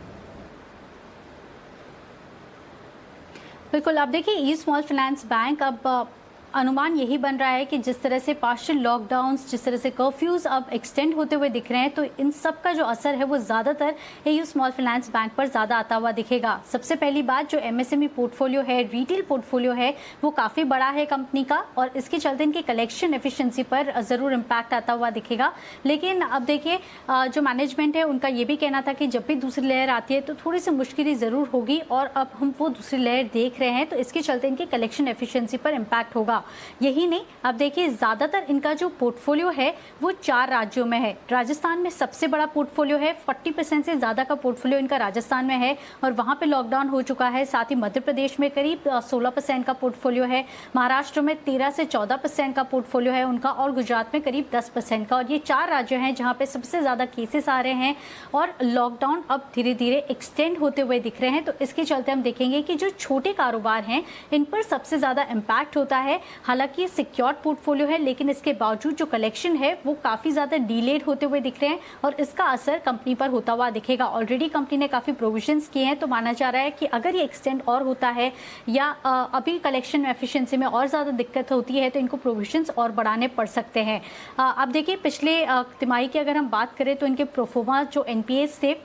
बिल्कुल, आप देखिए एयू स्मॉल फाइनेंस बैंक, अब अनुमान यही बन रहा है कि जिस तरह से पार्शियल लॉकडाउन्स, जिस तरह से कर्फ्यूज अब एक्सटेंड होते हुए दिख रहे हैं, तो इन सब का जो असर है वो ज़्यादातर एयू स्मॉल फाइनेंस बैंक पर ज़्यादा आता हुआ दिखेगा। सबसे पहली बात, जो एमएसएमई पोर्टफोलियो है, रिटेल पोर्टफोलियो है, वो काफ़ी बड़ा है कंपनी का, और इसके चलते इनकी कलेक्शन एफिशिएंसी पर ज़रूर इम्पैक्ट आता हुआ दिखेगा। लेकिन अब देखिए जो मैनेजमेंट है उनका ये भी कहना था कि जब भी दूसरी लहर आती है तो थोड़ी सी मुश्किलें ज़रूर होगी, और अब हम वो दूसरी लहर देख रहे हैं, तो इसके चलते इनकी कलेक्शन एफिशिएंसी पर इम्पैक्ट होगा। यही नहीं, अब देखिए ज़्यादातर इनका जो पोर्टफोलियो है वो 4 राज्यों में है। राजस्थान में सबसे बड़ा पोर्टफोलियो है, 40% से ज़्यादा का पोर्टफोलियो इनका राजस्थान में है, और वहाँ पे लॉकडाउन हो चुका है। साथ ही मध्य प्रदेश में करीब 16% का पोर्टफोलियो है, महाराष्ट्र में 13 से 14% का पोर्टफोलियो है उनका, और गुजरात में करीब 10% का। और ये 4 राज्य हैं जहाँ पे सबसे ज़्यादा केसेस आ रहे हैं, और लॉकडाउन अब धीरे धीरे एक्सटेंड होते हुए दिख रहे हैं। तो इसके चलते हम देखेंगे कि जो छोटे कारोबार हैं इन पर सबसे ज़्यादा इम्पैक्ट होता है। हालांकि ये सिक्योर्ड पोर्टफोलियो है, लेकिन इसके बावजूद जो कलेक्शन है वो काफ़ी ज़्यादा डिलेड होते हुए दिख रहे हैं, और इसका असर कंपनी पर होता हुआ दिखेगा। ऑलरेडी कंपनी ने काफ़ी प्रोविजंस किए हैं, तो माना जा रहा है कि अगर ये एक्सटेंड और होता है, या अभी कलेक्शन एफिशिएंसी में और ज़्यादा दिक्कत होती है, तो इनको प्रोविजंस और बढ़ाने पड़ सकते हैं। अब देखिए पिछले तिमाही की अगर हम बात करें तो इनके प्रोफोमा जो एनपीएस थे,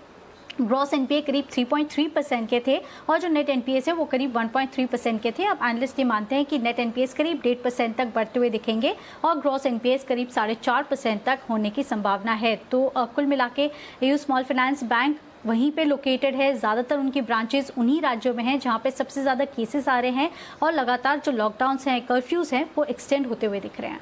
ग्रॉस एनपीए करीब 3.3% के थे, और जो नेट एनपीएस है वो करीब 1.3% के थे। अब एनालिस्ट ये मानते हैं कि नेट एनपीएस करीब 1.5% तक बढ़ते हुए दिखेंगे, और ग्रॉस एनपीएस करीब 4.5% तक होने की संभावना है। तो कुल मिला के एयू स्मॉल फाइनेंस बैंक वहीं पे लोकेटेड है। ज़्यादातर उनकी ब्रांचेस उन्हीं राज्यों में हैं जहाँ पे सबसे ज़्यादा केसेस आ रहे हैं, और लगातार जो लॉकडाउन्स हैं, कर्फ्यूज़ हैं, वो एक्सटेंड होते हुए दिख रहे हैं।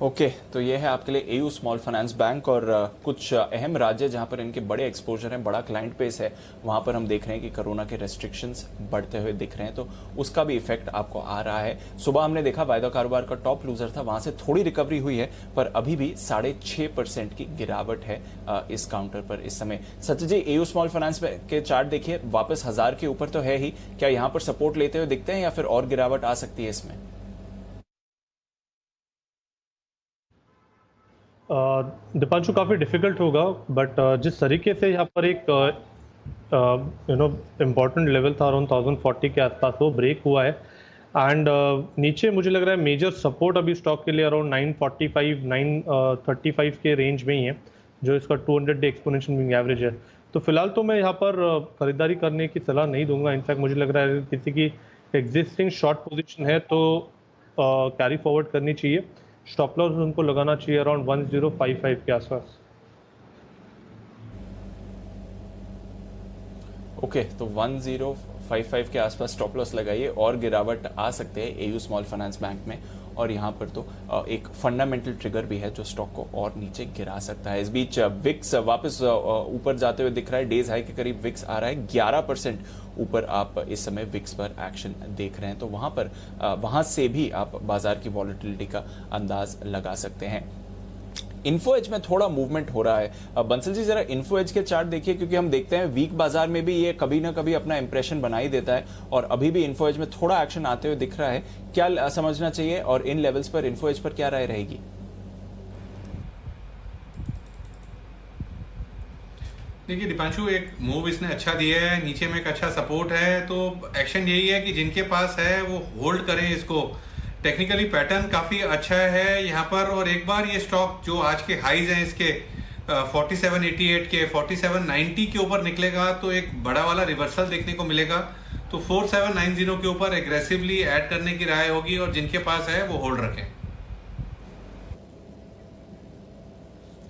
ओके, तो ये है आपके लिए एयू स्मॉल फाइनेंस बैंक, और कुछ अहम राज्य जहां पर इनके बड़े एक्सपोजर हैं, बड़ा क्लाइंट बेस है, वहां पर हम देख रहे हैं कि कोरोना के रेस्ट्रिक्शंस बढ़ते हुए दिख रहे हैं, तो उसका भी इफेक्ट आपको आ रहा है। सुबह हमने देखा वायदा कारोबार का टॉप लूजर था, वहां से थोड़ी रिकवरी हुई है, पर अभी भी 6.5% की गिरावट है इस काउंटर पर इस समय। सच जी, एयू स्मॉल फाइनेंस के चार्ट देखिए, वापस 1000 के ऊपर तो है ही, क्या यहाँ पर सपोर्ट लेते हुए दिखते हैं, या फिर और गिरावट आ सकती है इसमें? दीपांशु, काफ़ी डिफिकल्ट होगा, बट जिस तरीके से यहाँ पर एक इम्पॉर्टेंट लेवल था अराउंड 1040 के आसपास, वो ब्रेक हुआ है, एंड नीचे मुझे लग रहा है मेजर सपोर्ट अभी स्टॉक के लिए अराउंड 945, 935 के रेंज में ही है, जो इसका 200 डे एक्सपोनेंशियल मूविंग एवरेज है। तो फिलहाल तो मैं यहाँ पर खरीदारी करने की सलाह नहीं दूंगा। इनफैक्ट मुझे लग रहा है किसी की एग्जिस्टिंग शॉर्ट पोजीशन है तो कैरी फॉरवर्ड करनी चाहिए। स्टॉप लॉस उनको लगाना चाहिए अराउंड 1055 के आसपास। ओके, तो 1055 के आसपास स्टॉप लॉस लगाइए और गिरावट आ सकते हैं एयू स्मॉल फाइनेंस बैंक में, और यहाँ पर तो एक फंडामेंटल ट्रिगर भी है जो स्टॉक को और नीचे गिरा सकता है। इस बीच विक्स वापस ऊपर जाते हुए दिख रहा है, डेज हाई के करीब विक्स आ रहा है, 11% ऊपर आप इस समय विक्स पर एक्शन देख रहे हैं, तो वहां से भी आप बाजार की वॉलेटिलिटी का अंदाज लगा सकते हैं। इन्फो एज में थोड़ा मूवमेंट हो रहा है। बंसल जी जरा इन्फो एज के चार्ट देखिए, क्योंकि हम देखते हैं वीक बाजार में भी ये कभी ना कभी अपना इंप्रेशन बना ही देता है, और अभी भी इन्फो एज में थोड़ा एक्शन आते हुए दिख रहा है। क्या समझना चाहिए और इन लेवल्स पर इन्फो एज पर क्या राय रहेगी? देखिए दीपांशु, एक मूव इसने अच्छा दिया है, नीचे में एक अच्छा सपोर्ट है, तो एक्शन यही है कि जिनके पास है वो होल्ड करें इसको। टेक्निकली पैटर्न काफ़ी अच्छा है यहाँ पर, और एक बार ये स्टॉक जो आज के हाईज हैं इसके 4788 के 4790 के ऊपर निकलेगा तो एक बड़ा वाला रिवर्सल देखने को मिलेगा, तो 4790 के ऊपर एग्रेसिवली ऐड करने की राय होगी, और जिनके पास है वो होल्ड रखें।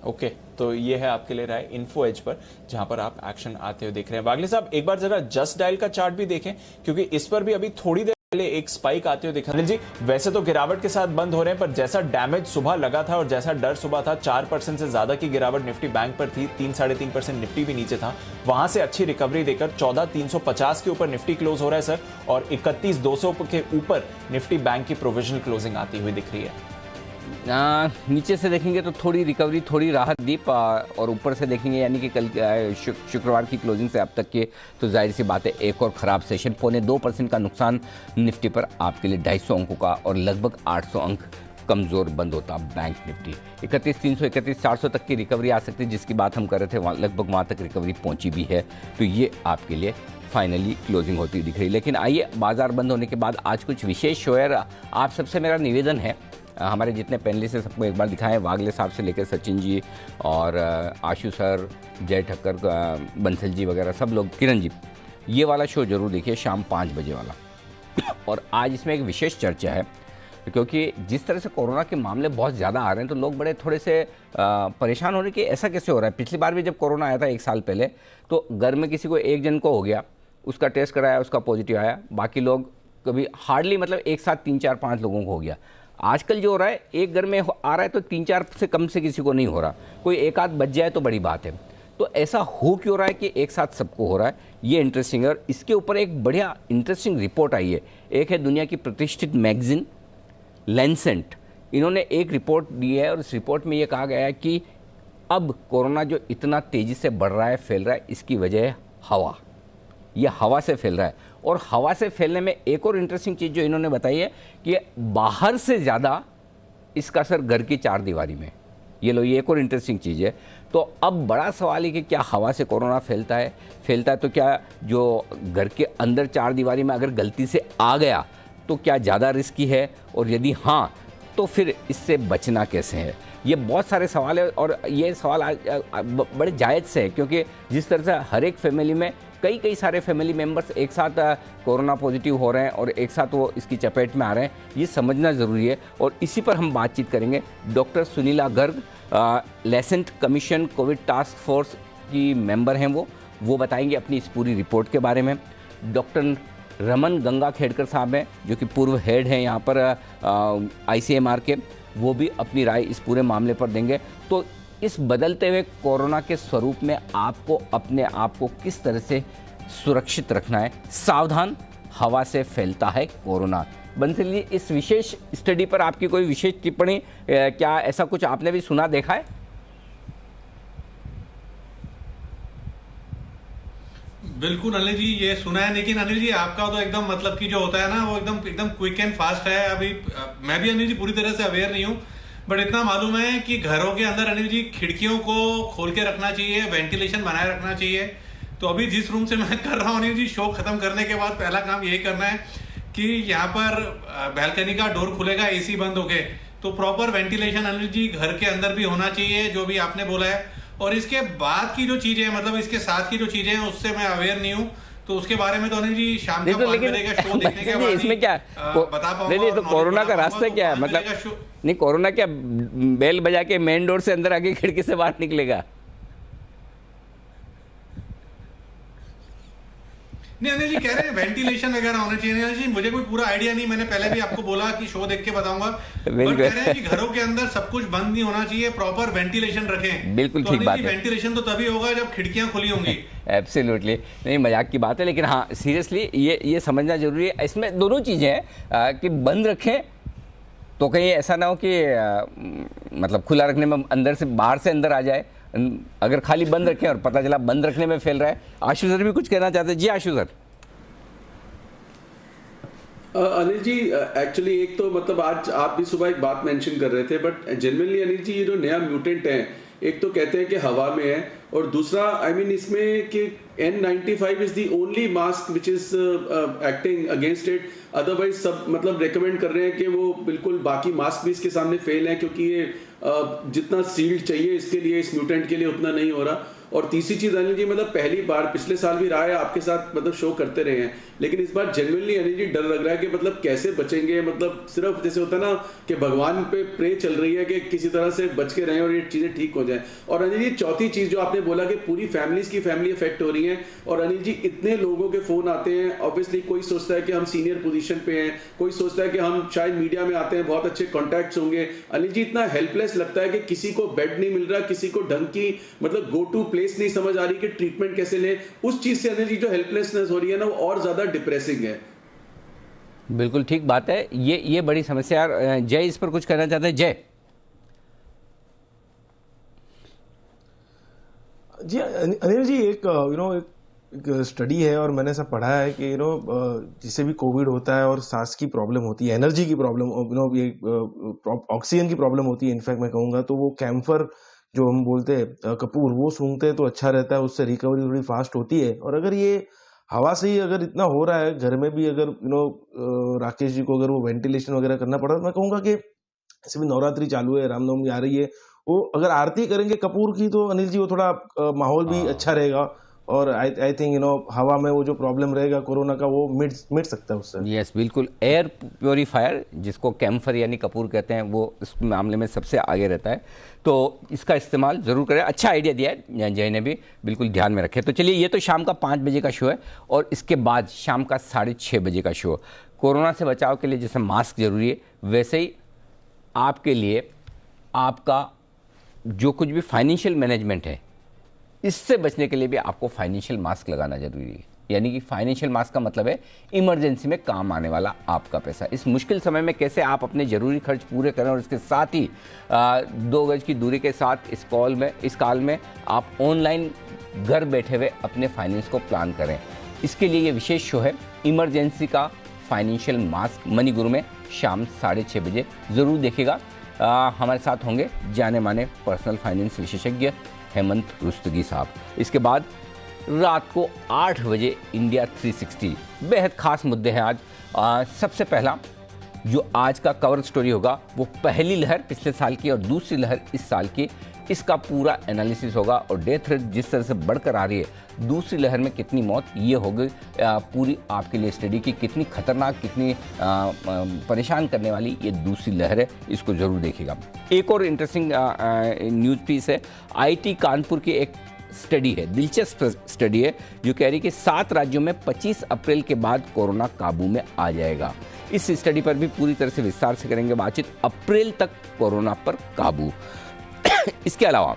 ओके, तो ये है आपके लिए राय इन्फो एज पर, जहां पर आप एक्शन आते हुए देख रहे हैं। वागले साहब एक बार जरा जस्ट डायल का चार्ट भी देखें, क्योंकि इस पर भी अभी थोड़ी देर पहले एक स्पाइक आते हुए दिखा। अनिल जी, वैसे तो गिरावट के साथ बंद हो रहे हैं, पर जैसा डैमेज सुबह लगा था और जैसा डर सुबह था, 4% से ज्यादा की गिरावट निफ्टी बैंक पर थी, 3-3.5% निफ्टी भी नीचे था, वहां से अच्छी रिकवरी देकर 14,350 के ऊपर निफ्टी क्लोज हो रहा है सर, और 31,200 के ऊपर निफ्टी बैंक की प्रोविजनल क्लोजिंग आती हुई दिख रही है। नीचे से देखेंगे तो थोड़ी रिकवरी, थोड़ी राहत दीप, और ऊपर से देखेंगे यानी कि कल शुक्रवार की क्लोजिंग से अब तक के, तो जाहिर सी बात है एक और ख़राब सेशन, 0.25% का नुकसान निफ्टी पर आपके लिए 250 अंकों का, और लगभग 800 अंक कमज़ोर बंद होता बैंक निफ्टी। 31,300 31,400 तक की रिकवरी आ सकती है, जिसकी बात हम कर रहे थे, लगभग वहाँ तक रिकवरी पहुँची भी है, तो ये आपके लिए फाइनली क्लोजिंग होती दिख रही। लेकिन आइए बाजार बंद होने के बाद आज कुछ विशेष शेयर आप सबसे मेरा निवेदन है, हमारे जितने पैनलिस्ट हैं सबको एक बार दिखाएं, वागले साहब से लेकर सचिन जी और आशु सर, जय ठक्कर, बंसल जी वगैरह सब लोग, किरण जी, ये वाला शो जरूर देखिए शाम 5 बजे वाला। और आज इसमें एक विशेष चर्चा है, क्योंकि जिस तरह से कोरोना के मामले बहुत ज़्यादा आ रहे हैं, तो लोग बड़े थोड़े से परेशान हो रहे कि ऐसा कैसे हो रहा है। पिछली बार भी जब कोरोना आया था 1 साल पहले, तो घर में किसी को एक जन को हो गया, उसका टेस्ट कराया, उसका पॉजिटिव आया, बाकी लोग कभी हार्डली मतलब एक साथ 3-4-5 लोगों को हो गया। आजकल जो हो रहा है, एक घर में आ रहा है तो 3-4 से कम से किसी को नहीं हो रहा, कोई एक आध बच जाए तो बड़ी बात है। तो ऐसा हो क्यों रहा है कि एक साथ सबको हो रहा है, ये इंटरेस्टिंग है, और इसके ऊपर एक बढ़िया इंटरेस्टिंग रिपोर्ट आई है। एक है दुनिया की प्रतिष्ठित मैगजीन लैंसेट, इन्होंने एक रिपोर्ट दी है, और इस रिपोर्ट में ये कहा गया है कि अब कोरोना जो इतना तेज़ी से बढ़ रहा है, फैल रहा है, इसकी वजह है हवा। ये हवा से फैल रहा है, और हवा से फैलने में एक और इंटरेस्टिंग चीज़ जो इन्होंने बताई है कि बाहर से ज़्यादा इसका असर घर की 4 दीवारी में। ये लो, ये एक और इंटरेस्टिंग चीज़ है। तो अब बड़ा सवाल है कि क्या हवा से कोरोना फैलता है तो क्या जो घर के अंदर 4 दीवारी में अगर गलती से आ गया तो क्या ज़्यादा रिस्की है, और यदि हाँ तो फिर इससे बचना कैसे है। ये बहुत सारे सवाल है, और ये सवाल बड़े जायज़ से है, क्योंकि जिस तरह से हर एक फैमिली में कई सारे फैमिली मेंबर्स एक साथ कोरोना पॉजिटिव हो रहे हैं और एक साथ वो इसकी चपेट में आ रहे हैं, ये समझना ज़रूरी है। और इसी पर हम बातचीत करेंगे। Doctor Sunila Garg, Lancet commission Covid task force की मेंबर हैं, वो बताएंगे अपनी इस पूरी रिपोर्ट के बारे में। डॉक्टर रमन गंगाखेड़कर साहब हैं, जो कि पूर्व हेड हैं यहाँ पर ICMR के, वो भी अपनी राय इस पूरे मामले पर देंगे। तो इस बदलते हुए कोरोना के स्वरूप में आपको अपने आप को किस तरह से सुरक्षित रखना है। सावधान, हवा से फैलता है कोरोना। बंसल जी, इस विशेष स्टडी पर आपकी कोई विशेष टिप्पणी, क्या ऐसा कुछ आपने भी सुना, देखा है? बिल्कुल अनिल जी, ये सुना है, लेकिन अनिल जी आपका तो एकदम मतलब कि जो होता है ना, वो एकदम क्विक एंड फास्ट है। अभी मैं भी अनिल जी पूरी तरह से अवेयर नहीं हूँ, बट इतना मालूम है कि घरों के अंदर अनिल जी खिड़कियों को खोल के रखना चाहिए, वेंटिलेशन बनाए रखना चाहिए। तो अभी जिस रूम से मैं कर रहा हूँ अनिल जी, शो खत्म करने के बाद पहला काम यही करना है कि यहाँ पर बैल्कनी का डोर खुलेगा, AC बंद होके, तो प्रॉपर वेंटिलेशन अनिल जी घर के अंदर भी होना चाहिए, जो भी आपने बोला है। और इसके बाद की जो चीजें हैं, मतलब इसके साथ की जो चीजें हैं, उससे मैं अवेयर नहीं हूँ, तो उसके बारे में तो अनिल जी शाम नहीं का तो 5 लेकिन बजे का शो देखने के नहीं, बाद इसमें ही, क्या बता पाऊंगा। नहीं तो और कोरोना knowledge का बढ़ा रास्ता पाऊंगा, क्या है, तो 5 बजे मतलब का शो- नहीं कोरोना क्या बेल बजा के मेन डोर से अंदर आके खिड़की से बाहर निकलेगा? नहीं अनिल जी कह रहे हैं वेंटिलेशन वगैरह होना चाहिए। अनिल जी मुझे कोई पूरा आइडिया नहीं, मैंने पहले भी आपको बोला कि शो देख के बताऊंगा, बट कह रहे हैं कि घरों के अंदर सब कुछ बंद नहीं होना चाहिए, प्रॉपर वेंटिलेशन रखें। बिल्कुल तो ठीक अनिल बात जी, है। वेंटिलेशन तो तभी होगा जब खिड़कियां खुली होंगी। एब्सोल्युटली नहीं, मजाक की बात है, लेकिन हाँ सीरियसली ये समझना जरूरी है। इसमें दोनों चीज़ें हैं कि बंद रखें तो कहीं ऐसा ना हो कि मतलब खुला रखने में अंदर से बाहर से अंदर आ जाए, अगर खाली बंद रखें और पता चला बंद रखने में फैल रहा है। आशु सर भी कुछ कहना चाहते हैं? जी आशु सर। अनिल जी एक्चुअली एक तो मतलब आज आप भी सुबह एक बात मेंशन कर रहे थे, बट जेन्युइनली अनिल जी ये जो नया म्यूटेंट है, एक तो कहते हैं कि हवा में है, और दूसरा आई मीन इसमें कि N95 is the only mask which is acting against it. Otherwise सब मतलब रेकमेंड कर रहे हैं कि वो बिल्कुल बाकी मास्क भी इसके सामने फेल है, क्योंकि ये जितना सील्ड चाहिए इसके लिए, इस म्यूटेंट के लिए उतना नहीं हो रहा। और तीसरी चीज अनिल जी, मतलब पहली बार पिछले साल भी रहा है आपके साथ, मतलब शो करते रहे हैं, लेकिन इस बार जेन्युइनली अनिल जी डर लग रहा है कि मतलब कैसे बचेंगे। मतलब सिर्फ जैसे होता है ना कि भगवान पे प्रे चल रही है कि किसी तरह से बच के रहें और ये चीजें ठीक हो जाएं। और अनिल जी चौथी चीज जो आपने बोला कि पूरी फैमिलीज की फैमिली इफेक्ट हो रही है, और अनिल जी इतने लोगों के फोन आते हैं, ऑब्वियसली कोई सोचता है कि हम सीनियर पोजीशन पे हैं, कोई सोचता है कि हम शायद मीडिया में आते हैं, बहुत अच्छे कॉन्टैक्ट्स होंगे। अनिल जी इतना हेल्पलेस लगता है कि किसी को बेड नहीं मिल रहा, किसी को ढंग की मतलब गो टू प्लेस नहीं समझ आ रही कि ट्रीटमेंट कैसे ले। उस चीज से अनिल जी जो हेल्पलेसनेस हो रही है ना, वो और ज्यादा डिप्रेसिंग है। बिल्कुल ठीक बात है, ये बड़ी समस्या है। जय इस पर कुछ कहना चाहते हैं? जय जी अनिल जी, एक स्टडी है और मैंने ऐसा पढ़ा है कि जिसे भी कोविड होता है और सांस की प्रॉब्लम होती है, एनर्जी की प्रॉब्लम, ये ऑक्सीजन की प्रॉब्लम होती है, इनफैक्ट मैं कहूँगा तो वो कैम्फर जो हम बोलते हैं कपूर, वो सूंघते हैं तो अच्छा रहता है, उससे रिकवरी थोड़ी फास्ट होती है। और अगर ये हवा से ही अगर इतना हो रहा है घर में भी, अगर राकेश जी को अगर वो वेंटिलेशन वगैरह करना पड़ा, तो मैं कहूँगा कि ऐसे भी नवरात्रि चालू है, रामनवमी आ रही है, वो अगर आरती करेंगे कपूर की तो अनिल जी वो थोड़ा माहौल भी अच्छा रहेगा, और आई थिंक हवा में वो जो प्रॉब्लम रहेगा कोरोना का वो मिट सकता है उससे। यस बिल्कुल, एयर प्योरीफायर जिसको कैम्फर यानी कपूर कहते हैं, वो इस मामले में सबसे आगे रहता है, तो इसका इस्तेमाल ज़रूर करें। अच्छा आइडिया दिया है जय ने भी, बिल्कुल ध्यान में रखें। तो चलिए, ये तो शाम का 5 बजे का शो है, और इसके बाद शाम का 6:30 बजे का शो। कोरोना से बचाव के लिए जैसे मास्क ज़रूरी है, वैसे ही आपके लिए आपका जो कुछ भी फाइनेंशियल मैनेजमेंट है, इससे बचने के लिए भी आपको फाइनेंशियल मास्क लगाना जरूरी है। यानी कि फाइनेंशियल मास्क का मतलब है इमरजेंसी में काम आने वाला आपका पैसा। इस मुश्किल समय में कैसे आप अपने ज़रूरी खर्च पूरे करें, और इसके साथ ही 2 गज की दूरी के साथ इस काल में आप ऑनलाइन घर बैठे हुए अपने फाइनेंस को प्लान करें। इसके लिए ये विशेष शो है इमरजेंसी का फाइनेंशियल मास्क, मनी गुरु में शाम 6:30 बजे ज़रूर देखिएगा। हमारे साथ होंगे जाने माने पर्सनल फाइनेंस विशेषज्ञ हेमंत रुस्तगी साहब। इसके बाद रात को 8 बजे इंडिया 360, बेहद खास मुद्दे हैं आज। सबसे पहला जो आज का कवर स्टोरी होगा वो पहली लहर पिछले साल की और दूसरी लहर इस साल की, इसका पूरा एनालिसिस होगा। और डेथ रेट जिस तरह से बढ़कर आ रही है, दूसरी लहर में कितनी मौत, ये होगी पूरी आपके लिए स्टडी की, कितनी खतरनाक, कितनी परेशान करने वाली ये दूसरी लहर है, इसको ज़रूर देखिएगा। एक और इंटरेस्टिंग न्यूज़ पीस है, आईटी कानपुर की एक स्टडी है, दिलचस्प स्टडी है, जो कह रही है कि 7 राज्यों में 25 अप्रैल के बाद कोरोना काबू में आ जाएगा। इस स्टडी पर भी पूरी तरह से विस्तार से करेंगे बातचीत, अप्रैल तक कोरोना पर काबू। इसके अलावा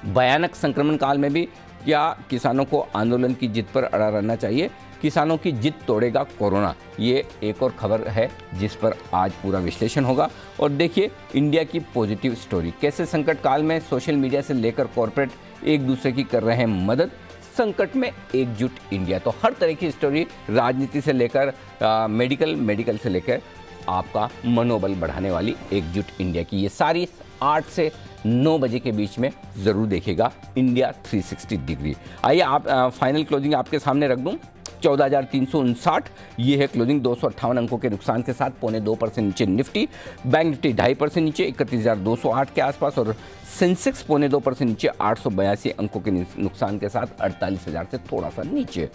भयानक संक्रमण काल में भी क्या किसानों को आंदोलन की जिद पर अड़ा रहना चाहिए, किसानों की जिद तोड़ेगा कोरोना, ये एक और खबर है जिस पर आज पूरा विश्लेषण होगा। और देखिए इंडिया की पॉजिटिव स्टोरी, कैसे संकट काल में सोशल मीडिया से लेकर कॉर्पोरेट एक दूसरे की कर रहे हैं मदद, संकट में एकजुट इंडिया। तो हर तरह की स्टोरी, राजनीति से लेकर मेडिकल से लेकर आपका मनोबल बढ़ाने वाली एकजुट इंडिया की, ये सारी 8 से 9 बजे के बीच में ज़रूर देखिएगा इंडिया 360 डिग्री। आइए आप फाइनल क्लोजिंग आपके सामने रख दूं। 14,359 ये है क्लोजिंग, 258 अंकों के नुकसान के साथ 0.25% नीचे निफ्टी, बैंक निफ्टी 2.5% नीचे 31,208 के आसपास, और सेंसेक्स 0.2% नीचे 882 अंकों के नुकसान के साथ 48,000 से थोड़ा सा नीचे।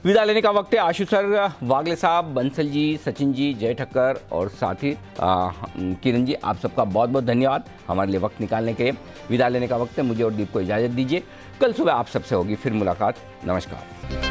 विदा लेने का वक्त है। आशु सर, वागले साहब, बंसल जी, सचिन जी, जय ठक्कर और साथ ही किरण जी, आप सबका बहुत बहुत धन्यवाद हमारे लिए वक्त निकालने के लिए। विदा लेने का वक्त है, मुझे और दीप को इजाज़त दीजिए। कल सुबह आप सबसे होगी फिर मुलाकात। नमस्कार।